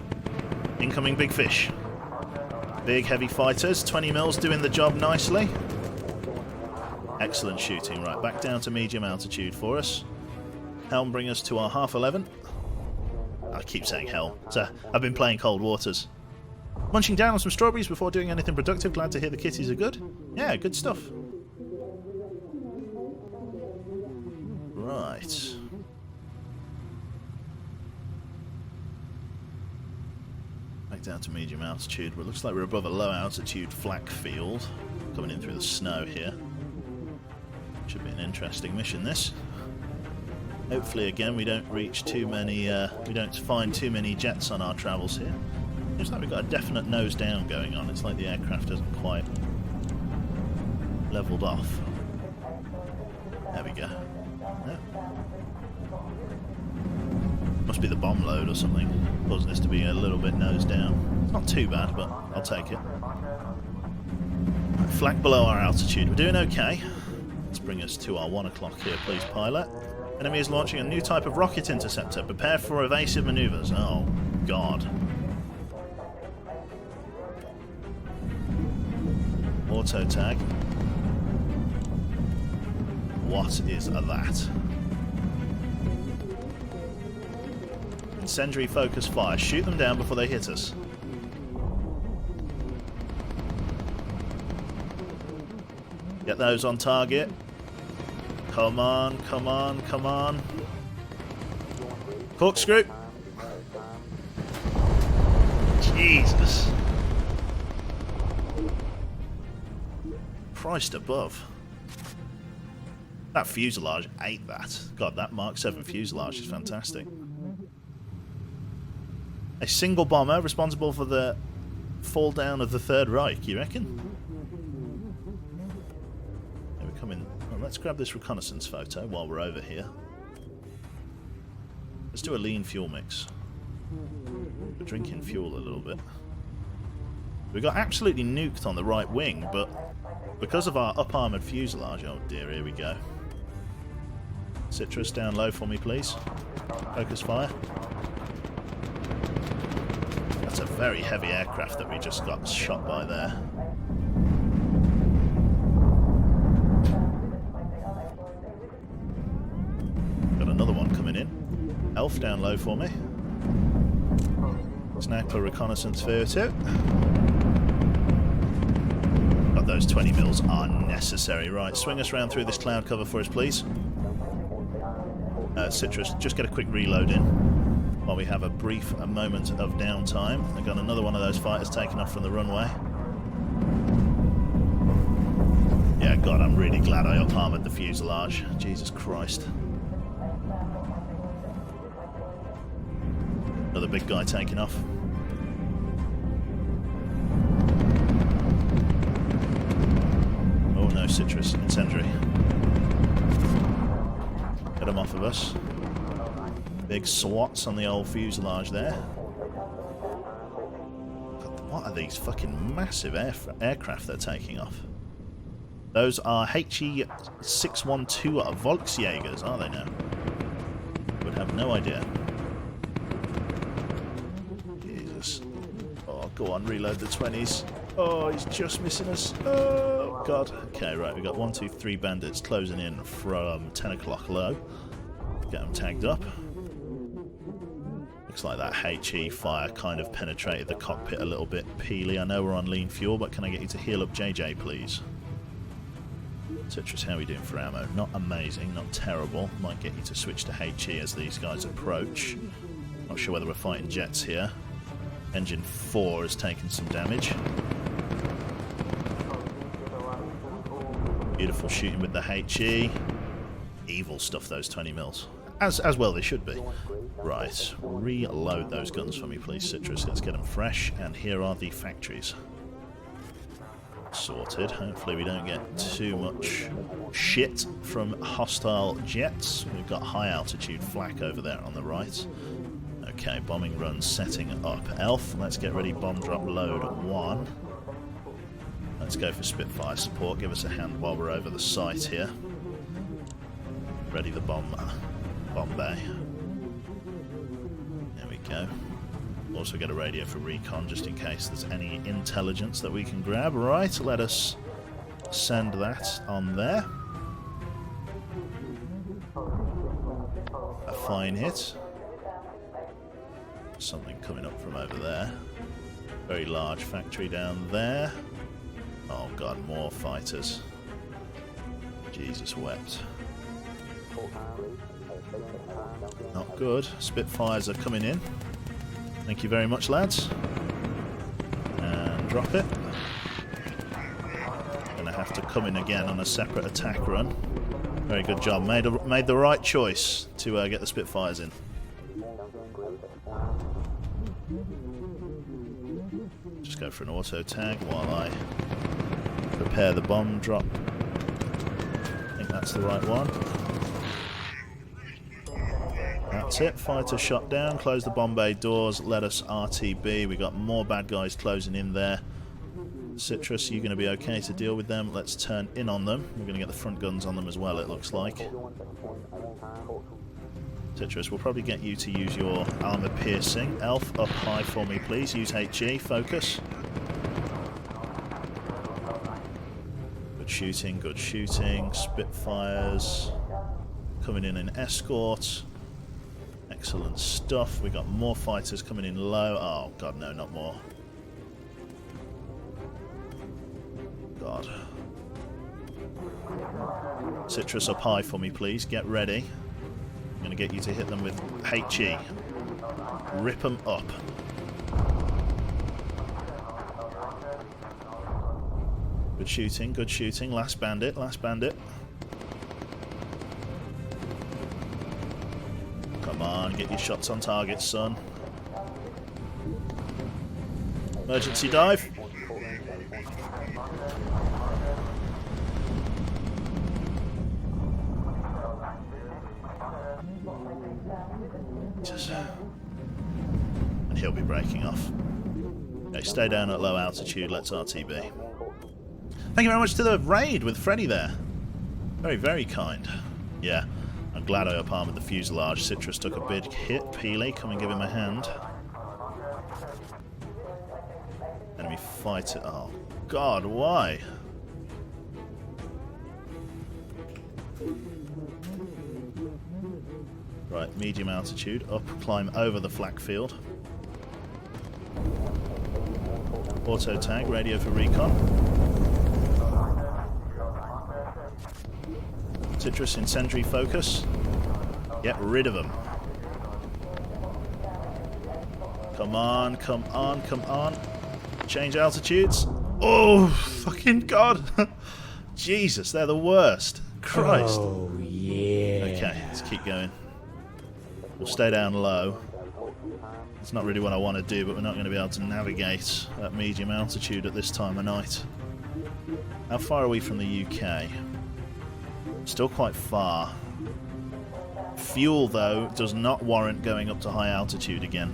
Incoming big fish. Big heavy fighters. 20 mils doing the job nicely. Excellent shooting. Right, back down to medium altitude for us. Helm, bring us to our 11:30. I keep saying helm. So I've been playing Cold Waters. Munching down on some strawberries before doing anything productive. Glad to hear the kitties are good. Yeah, good stuff. Right. Back down to medium altitude. Well, it looks like we're above a low altitude flak field. Coming in through the snow here. Should be an interesting mission, this. Hopefully, again, we don't reach too many, we don't find too many jets on our travels here. Seems like we've got a definite nose down going on. It's like the aircraft hasn't quite leveled off. There we go. No. Must be the bomb load or something, causing this to be a little bit nose down. It's not too bad, but I'll take it. Flak below our altitude. We're doing okay. Let's bring us to our 1 o'clock here, please, pilot. Enemy is launching a new type of rocket interceptor. Prepare for evasive maneuvers. Oh, God. Auto tag. What is that? Incendiary focus fire. Shoot them down before they hit us. Get those on target. Come on, come on, come on. Corkscrew. Jesus. Christ above. That fuselage ate that. God, that Mark 7 fuselage is fantastic. A single bomber responsible for the fall down of the Third Reich, you reckon? There we come in. Well, let's grab this reconnaissance photo while we're over here. Let's do a lean fuel mix. We're drinking fuel a little bit. We got absolutely nuked on the right wing, but because of our up-armoured fuselage... Oh dear, here we go. Citrus, down low for me, please. Focus fire. That's a very heavy aircraft that we just got shot by there. Got another one coming in. Elf, down low for me. Sniper reconnaissance sphere 2. God, those 20 mils are necessary. Right, swing us round through this cloud cover for us, please. Citrus, just get a quick reload in while we have a brief moment of downtime. I've got another one of those fighters taking off from the runway. Yeah, God, I'm really glad I up-armoured the fuselage. Jesus Christ. Another big guy taking off. Oh no, Citrus, incendiary. Get them off of us. Big swats on the old fuselage there. What are these fucking massive aircraft they're taking off? Those are HE-612 Volksjägers, are they now? Would have no idea. Jesus. Oh, go on, reload the 20s. Oh, he's just missing us. Oh, God. Okay, right, we've got 1, 2, 3 bandits closing in from 10 o'clock low. Get them tagged up. Looks like that HE fire kind of penetrated the cockpit a little bit. Peely, I know we're on lean fuel, but can I get you to heal up JJ, please? Citrus, how are we doing for ammo? Not amazing, not terrible. Might get you to switch to HE as these guys approach. Not sure whether we're fighting jets here. Engine 4 has taken some damage. Beautiful shooting with the HE. Evil stuff, those 20 mils. As well they should be. Right, reload those guns for me, please, Citrus. Let's get them fresh. And here are the factories. Sorted. Hopefully we don't get too much shit from hostile jets. We've got high altitude flak over there on the right. Okay, bombing run setting up. Elf, let's get ready. Bomb drop load 1. Let's go for Spitfire support. Give us a hand while we're over the site here. Ready the bomb bay. There we go. Also get a radio for recon just in case there's any intelligence that we can grab. Right, let us send that on there. A fine hit. Something coming up from over there. Very large factory down there. Oh God, more fighters. Jesus wept. Not good. Spitfires are coming in. Thank you very much, lads. And drop it. Gonna have to come in again on a separate attack run. Very good job. Made the right choice to get the Spitfires in. Just go for an auto tag while I prepare the bomb drop. I think that's the right one. That's it. Fighter shot down. Close the bomb bay doors. Let us RTB. We got more bad guys closing in there. Citrus, you're going to be okay to deal with them. Let's turn in on them. We're going to get the front guns on them as well, it looks like. Citrus, we'll probably get you to use your armor piercing. Elf, up high for me, please. Use HE. Focus. Good shooting, good shooting. Spitfires coming in escort. Excellent stuff. We got more fighters coming in low. Oh God, no, not more. God. Citrus up high for me, please. Get ready. I'm going to get you to hit them with HE. Rip them up. Good shooting, good shooting. Last bandit, last bandit. Come on, get your shots on target, son. Emergency dive. And he'll be breaking off. Okay, stay down at low altitude, let's RTB. Thank you very much to the raid with Freddy there. Very, very kind. Yeah, I'm glad I up-armored the fuselage. Citrus took a big hit. Peely, come and give him a hand. Enemy fighter. Oh, God, why? Right, medium altitude. Up, climb over the flak field. Auto tag, radio for recon. Citrus in sentry focus. Get rid of them. Come on, come on, come on. Change altitudes. Oh, fucking God. Jesus, they're the worst. Christ. Oh, yeah. Okay, let's keep going. We'll stay down low. It's not really what I want to do, but we're not going to be able to navigate at medium altitude at this time of night. How far are we from the UK? Still quite far. Fuel, though, does not warrant going up to high altitude again.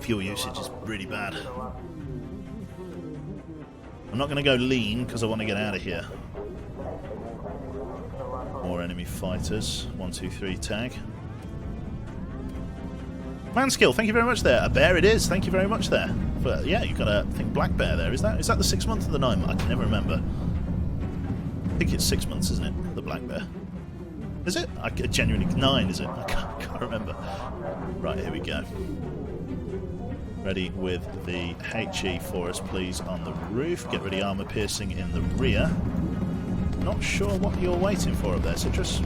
Fuel usage is really bad. I'm not going to go lean because I want to get out of here. More enemy fighters. 1, 2, 3 tag. Manskill, thank you very much there. A bear it is. Thank you very much there. But yeah, you've got a, I think, black bear there. Is that the 6 month or the 9 month? I can never remember. I think it's 6 months, isn't it? The black bear. Is it? I genuinely 9, is it? I can't remember. Right, here we go. Ready with the HE for us, please, on the roof. Get ready, armor piercing in the rear. Not sure what you're waiting for up there, Citrus.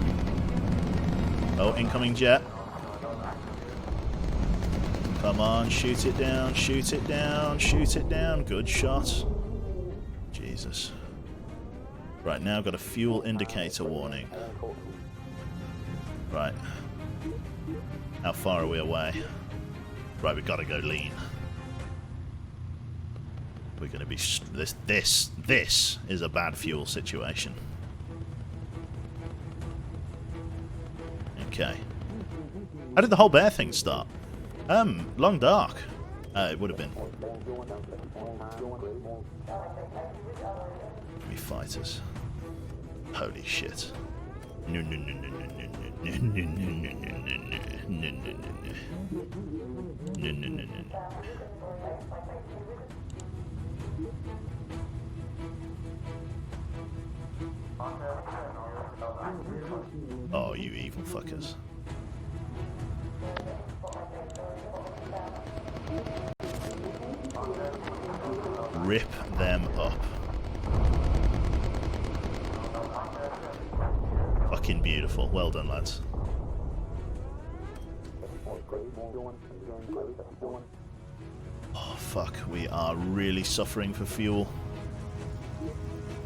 Oh, incoming jet. Come on, shoot it down, shoot it down, shoot it down. Good shot. Jesus. Right, now I've got a fuel indicator warning. Right. How far are we away? Right, we've got to go lean. We're going to be... This is a bad fuel situation. Okay. How did the whole bear thing start? Long dark. It would have been. Enemy fighters. Holy shit. No, no, no, no, no, no, no, no, no, no, no, no, no, no, no, no, no. Oh, you evil fuckers. Rip them up. Fucking beautiful. Well done, lads. Oh, fuck. We are really suffering for fuel.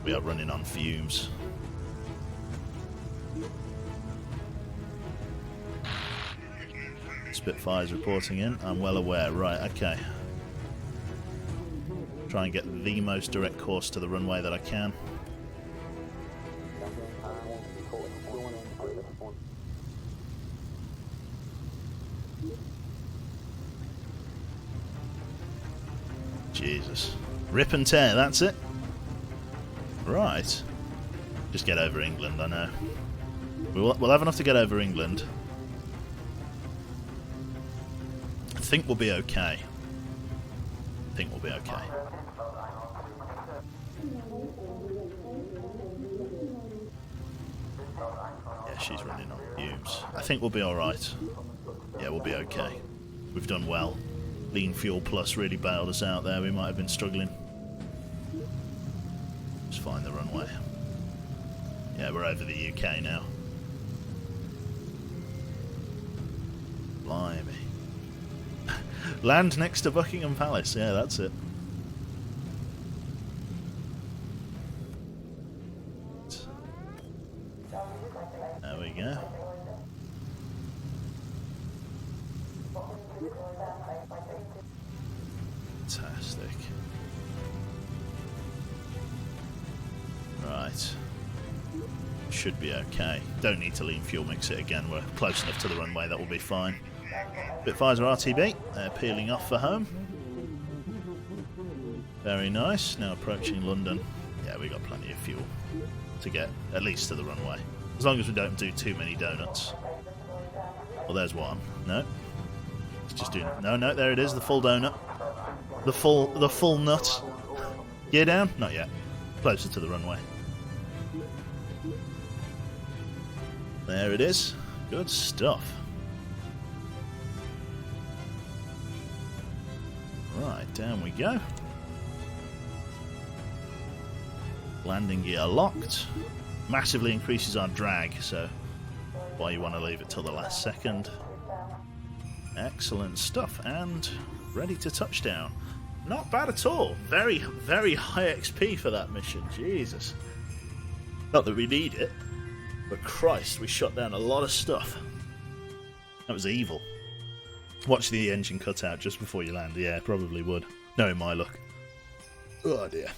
We are running on fumes. Spitfire's reporting in. I'm well aware. Right, okay. Try and get the most direct course to the runway that I can. Jesus. Rip and tear, that's it. Right. Just get over England, I know. We'll have enough to get over England. I think we'll be okay. I think we'll be okay. Yeah, she's running on fumes. I think we'll be alright. Yeah, we'll be okay. We've done well. Lean Fuel Plus really bailed us out there. We might have been struggling. Just find the runway. Yeah, we're over the UK now. Blimey. Land next to Buckingham Palace. Yeah, that's it. There we go. Fantastic. Right. Should be okay. Don't need to lean fuel mix it again. We're close enough to the runway, that will be fine. Spitfires are RTB. They're peeling off for home. Very nice. Now approaching London. Yeah, we got plenty of fuel to get at least to the runway. As long as we don't do too many donuts. Well, there's one. No. Let's just do... No, there it is. The full donut. The full nut. Gear down? Not yet. Closer to the runway. There it is. Good stuff. Right, down we go. Landing gear locked. Massively increases our drag, so why you want to leave it till the last second. Excellent stuff, and ready to touchdown. Not bad at all. Very, very high XP for that mission. Jesus. Not that we need it, but Christ, we shot down a lot of stuff. That was evil. Watch the engine cut out just before you land. Yeah, probably would. Knowing my luck. Oh dear.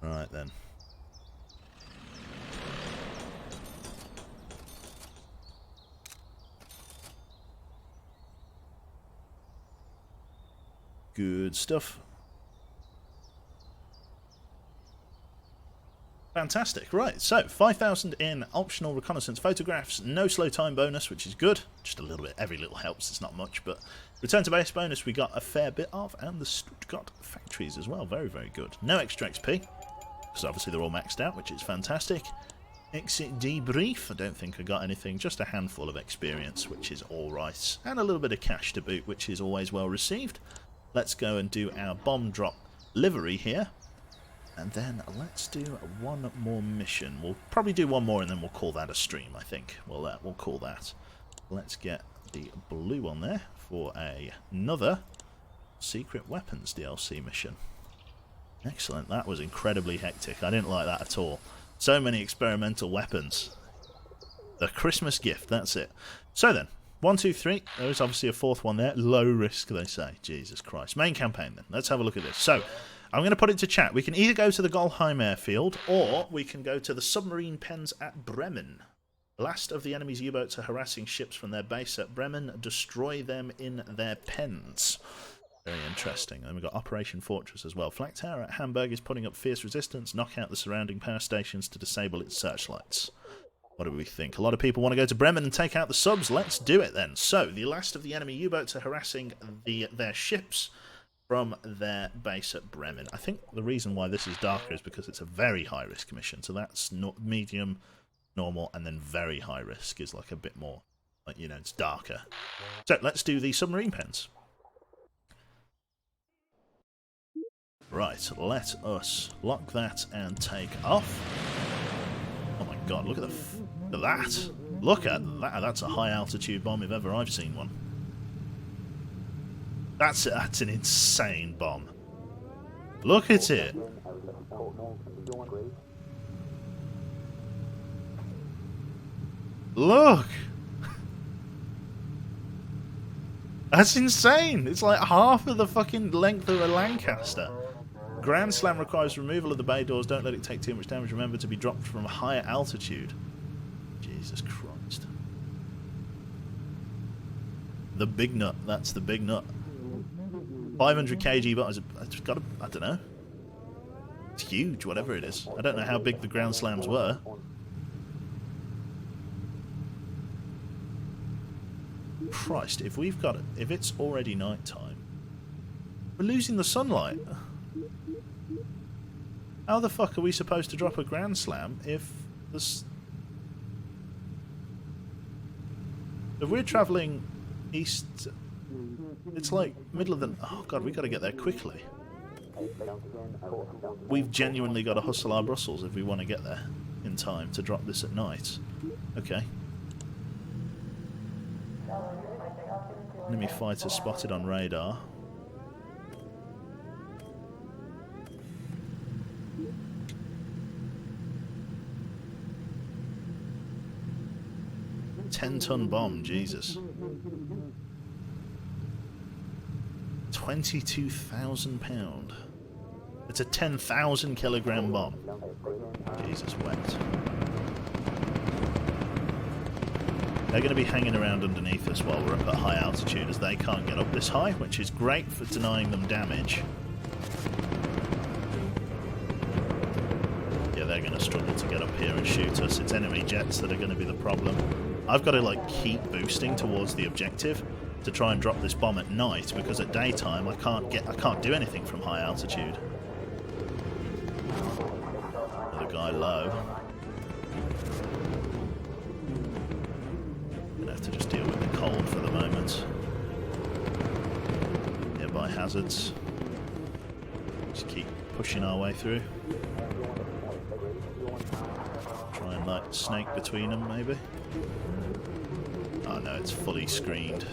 Right then. Good stuff. Fantastic. Right, so 5,000 in optional reconnaissance photographs, no slow time bonus, which is good. Just a little bit, every little helps, it's not much, but return to base bonus we got a fair bit of, and the Stuttgart factories as well, very, very good. No extra XP, because obviously they're all maxed out, which is fantastic. Exit debrief, I don't think I got anything, just a handful of experience, which is alright, and a little bit of cash to boot, which is always well received. Let's go and do our bomb drop livery here. And then let's do one more mission. We'll probably do one more and then we'll call that a stream, I think. We'll call that. Let's get the blue one there for another Secret Weapons DLC mission. Excellent. That was incredibly hectic. I didn't like that at all. So many experimental weapons. The Christmas gift, that's it. So then, 1, 2, 3. There is obviously a fourth one there. Low risk, they say. Jesus Christ. Main campaign then. Let's have a look at this. So, I'm going to put it to chat. We can either go to the Golheim airfield, or we can go to the submarine pens at Bremen. Last of the enemy's U-boats are harassing ships from their base at Bremen. Destroy them in their pens. Very interesting. Then we've got Operation Fortress as well. Flak Tower at Hamburg is putting up fierce resistance. Knock out the surrounding power stations to disable its searchlights. What do we think? A lot of people want to go to Bremen and take out the subs. Let's do it then. So, the last of the enemy U-boats are harassing their ships from their base at Bremen. I think the reason why this is darker is because it's a very high risk mission. So that's medium, normal, and then very high risk is like a bit more, like, you know, it's darker. So let's do the submarine pens. Right, let us lock that and take off. Oh my god, look at that. Look at that. That's a high altitude bomb if ever I've seen one. That's an insane bomb. Look at it. Look. That's insane. It's like half of the fucking length of a Lancaster. Grand Slam requires removal of the bay doors. Don't let it take too much damage. Remember to be dropped from a higher altitude. Jesus Christ. The big nut. That's the big nut. 500 kg, but it's got I don't know. It's huge, whatever it is. I don't know how big the Ground Slams were. Christ, if it's already night time, we're losing the sunlight. How the fuck are we supposed to drop a Grand Slam if we're travelling east? It's like middle of the... Oh god, we got to get there quickly. We've genuinely got to hustle our Brussels if we want to get there in time to drop this at night. Okay. Enemy fighter spotted on radar. $10-ton bomb, Jesus. 22,000 £. It's a 10,000 kilogram bomb. Jesus, wet. They're going to be hanging around underneath us while we're up at high altitude, as they can't get up this high, which is great for denying them damage. Yeah, they're going to struggle to get up here and shoot us. It's enemy jets that are going to be the problem. I've got to like keep boosting towards the objective to try and drop this bomb at night, because at daytime I can't do anything from high altitude. Another guy low. Gonna have to just deal with the cold for the moment. Nearby hazards. Just keep pushing our way through. Try and like snake between them maybe. Oh no, it's fully screened.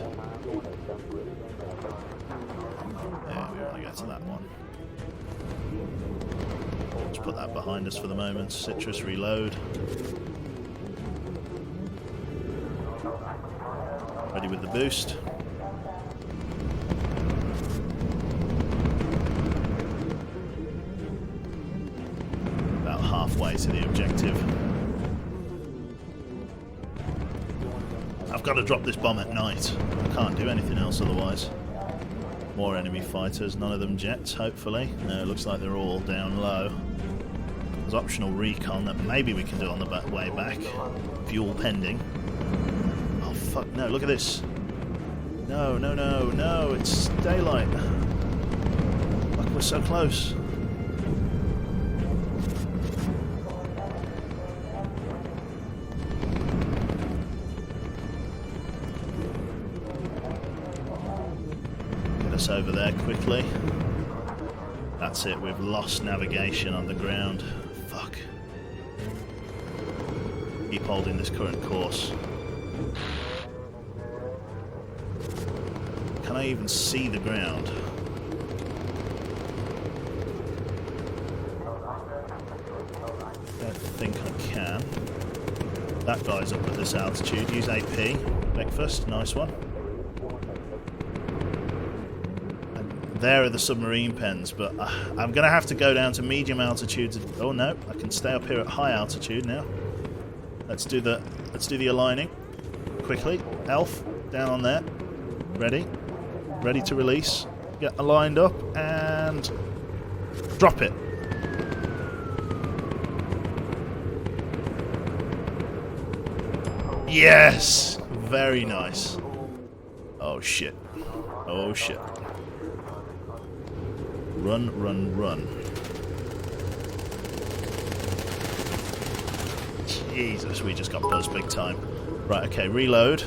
Yeah, we want to go to that one. Let's put that behind us for the moment. Citrus, reload. Ready with the boost. About halfway to the objective. I've got to drop this bomb at night. I can't do anything else otherwise. More enemy fighters, none of them jets, hopefully. No, it looks like they're all down low. There's optional recon that maybe we can do on the way back. Fuel pending. Oh fuck, no, look at this. No, no, no, no, it's daylight. Fuck, we're so close. Over there quickly. That's it, we've lost navigation on the ground. Fuck. Keep holding this current course. Can I even see the ground? Don't think I can. That guy's up at this altitude. Use AP. Breakfast, nice one. There are the submarine pens, but I'm going to have to go down to medium altitude. Oh no, I can stay up here at high altitude now. Let's do the aligning quickly. Elf down on there. Ready to release. Get aligned up and drop it. Yes, very nice. Oh shit. Oh shit. Run, run, run. Jesus, we just got buzzed big time. Right, okay, reload.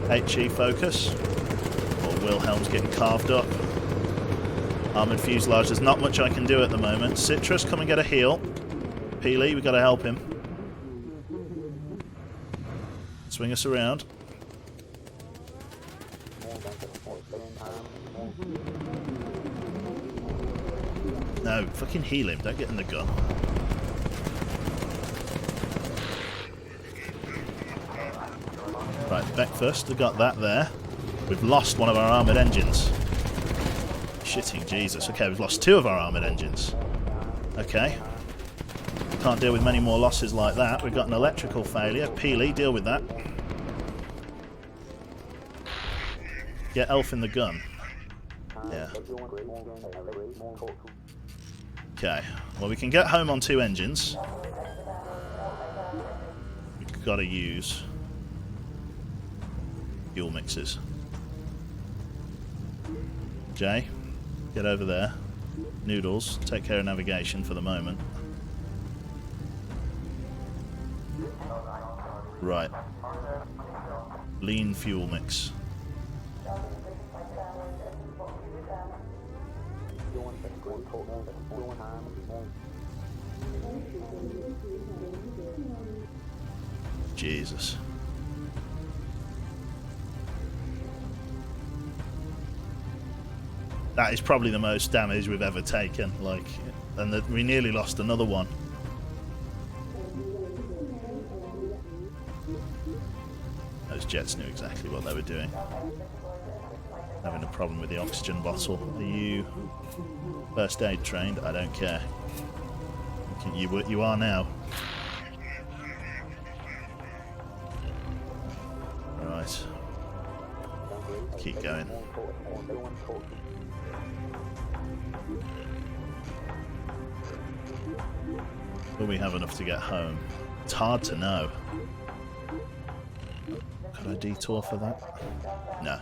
HE focus. Or Wilhelm's getting carved up. Armoured fuselage, there's not much I can do at the moment. Citrus, come and get a heal. Peely, we've got to help him. Swing us around. No, fucking heal him, don't get in the gun. Right, back first, we've got that there. We've lost one of our armoured engines. Shitting Jesus. Okay, we've lost two of our armoured engines. Okay. Can't deal with many more losses like that. We've got an electrical failure. Peely, deal with that. Get Elf in the gun. Yeah. Okay. Well, we can get home on two engines. We've got to use fuel mixers. Jay, get over there. Noodles, take care of navigation for the moment. Right. Lean fuel mix. Jesus. That is probably the most damage we've ever taken, like, and that we nearly lost another one. Those jets knew exactly what they were doing. Having a problem with the oxygen bottle. Are you first aid trained? I don't care. You are now. Right. Keep going. Will we have enough to get home? It's hard to know. Could I detour for that? No.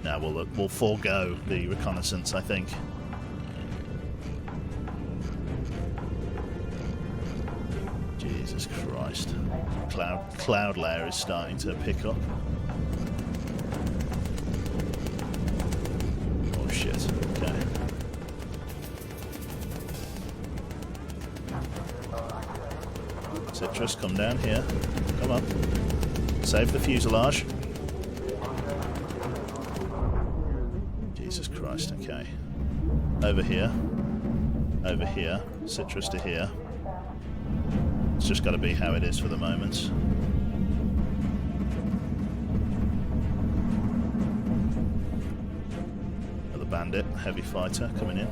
No, we'll forego the reconnaissance, I think. Jesus Christ. Cloud layer is starting to pick up. Oh shit. Okay. Citrus, come down here. Come on. Save the fuselage. Jesus Christ, okay. Over here. Over here. Citrus to here. It's just got to be how it is for the moment. Another bandit, heavy fighter coming in.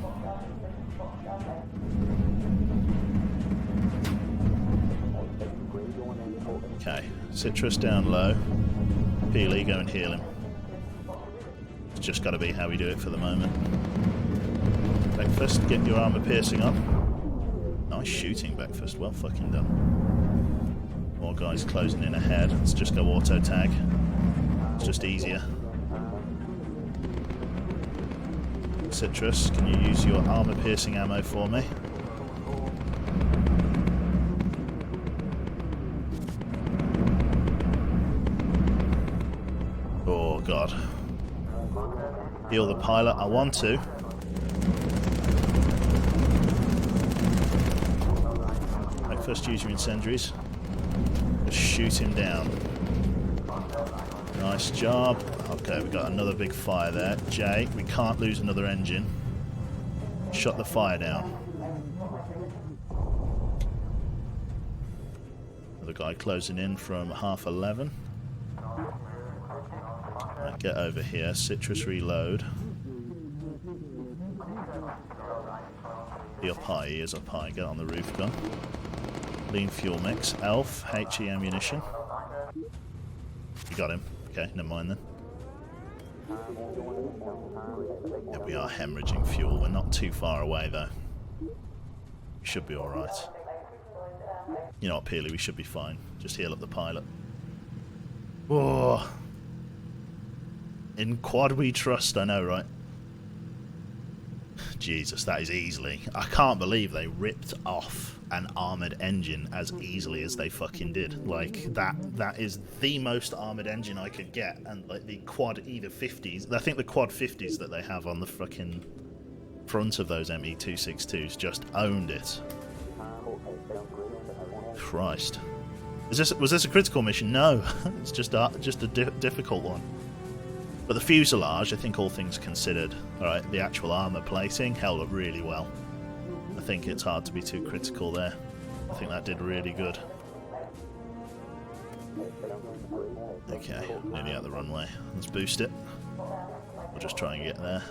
Okay, Citrus down low. Peely, go and heal him. It's just got to be how we do it for the moment. Breakfast, get your armor piercing on. Nice shooting, Breakfast. Well fucking done. More guys closing in ahead. Let's just go auto tag. It's just easier. Citrus, can you use your armor piercing ammo for me? Oh god. Heal the pilot. I want to. First, use your incendiaries. Just shoot him down. Nice job. Okay, we got another big fire there. Jay, we can't lose another engine. Shut the fire down. Another guy closing in from 11:30. Right, get over here. Citrus reload. He up high. He is up high. Get on the roof gun. Lean fuel mix. Elf, HE ammunition. You got him. Okay, never mind then. Yeah, we are hemorrhaging fuel. We're not too far away though. We should be alright. You know what, Peely, we should be fine. Just heal up the pilot. Whoa. In quad we trust, I know, right? Jesus, that is easily... I can't believe they ripped off an armoured engine as easily as they fucking did. Like, that is the most armoured engine I could get. And, like, the quad either 50s... I think the quad 50s that they have on the fucking front of those ME-262s just owned it. Christ. Was this a critical mission? No. It's just a difficult one. But the fuselage, I think all things considered, alright, the actual armour plating held up really well. I think it's hard to be too critical there. I think that did really good. Okay, nearly out the runway. Let's boost it. We'll just try and get there.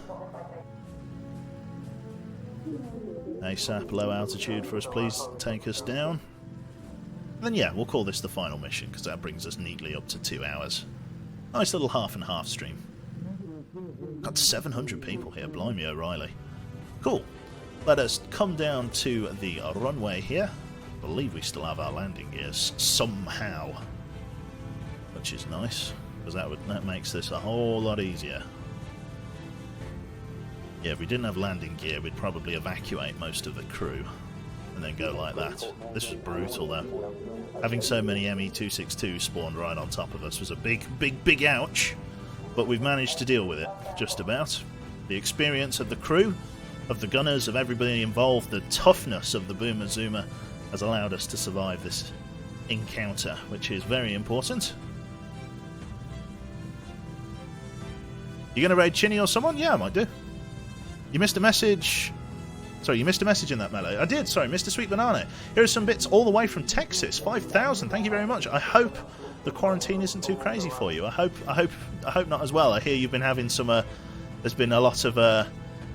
ASAP, low altitude for us, please. Take us down. And then yeah, we'll call this the final mission, because that brings us neatly up to 2 hours. Nice little half and half stream. Got 700 people here, blimey O'Reilly. Cool. Let us come down to the runway here. I believe we still have our landing gears somehow, which is nice, because that makes this a whole lot easier. Yeah, if we didn't have landing gear, we'd probably evacuate most of the crew and then go like that. This was brutal though. Having so many ME-262 spawned right on top of us was a big ouch, but we've managed to deal with it, just about. The experience of the crew, of the gunners, of everybody involved, the toughness of the Boomer Zoomer has allowed us to survive this encounter, which is very important. You gonna raid Chinny or someone? Yeah, I might do. You missed a message... Sorry, you missed a message in that melee. I did, sorry, Mr. Sweet Banana. Here are some bits all the way from Texas. 5,000, thank you very much. I hope the quarantine isn't too crazy for you. I hope not as well. I hear you've been having some... there's been a lot of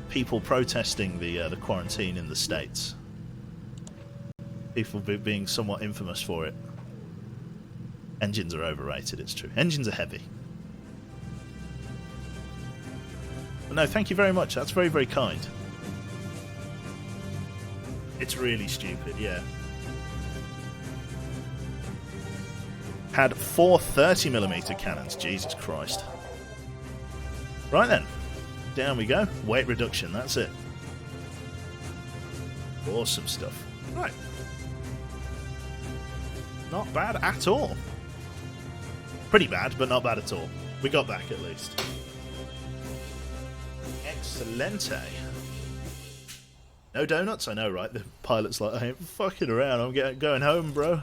people protesting the quarantine in the States. People being somewhat infamous for it. Engines are overrated, it's true. Engines are heavy. But no, thank you very much. That's very, very kind. It's really stupid, yeah. Had 4 30mm cannons. Jesus Christ. Right then. Down we go. Weight reduction, that's it. Awesome stuff. Right. Not bad at all. Pretty bad, but not bad at all. We got back at least. Excelente. No donuts? I know, right? The pilot's like, I ain't fucking around. I'm going home, bro.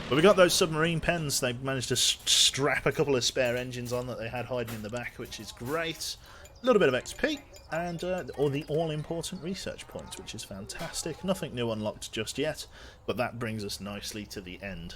But we got those submarine pens. They managed to strap a couple of spare engines on that they had hiding in the back, which is great. A little bit of XP, and or the all-important research points, which is fantastic. Nothing new unlocked just yet, but that brings us nicely to the end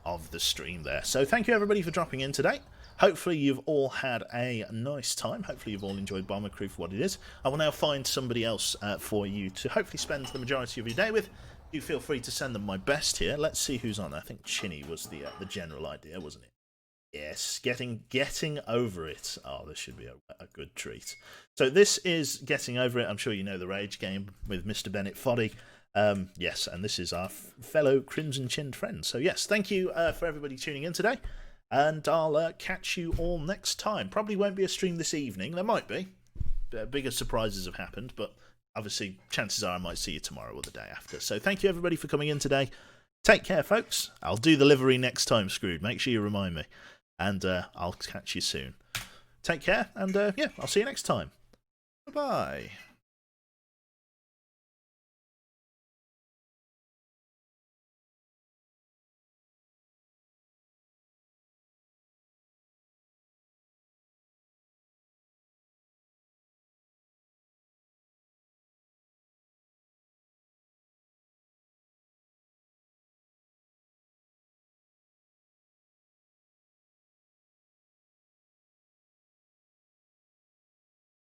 of the stream there. So thank you everybody for dropping in today. Hopefully you've all had a nice time. Hopefully you've all enjoyed Bomber Crew for what it is. I will now find somebody else for you to hopefully spend the majority of your day with. Do feel free to send them my best here. Let's see who's on. I think Chinny was the general idea, wasn't it? Yes, getting over it. Oh, this should be a good treat. So this is Getting Over It. I'm sure you know the Rage game with Mr. Bennett Foddy. Yes, and this is our fellow Crimson-Chinned friend. So yes, thank you for everybody tuning in today. And I'll catch you all next time. Probably won't be a stream this evening. There might be. Bigger surprises have happened, but obviously chances are I might see you tomorrow or the day after. So thank you everybody for coming in today. Take care, folks. I'll do the livery next time, Screwed. Make sure you remind me. And I'll catch you soon. Take care, and yeah, I'll see you next time. Bye-bye.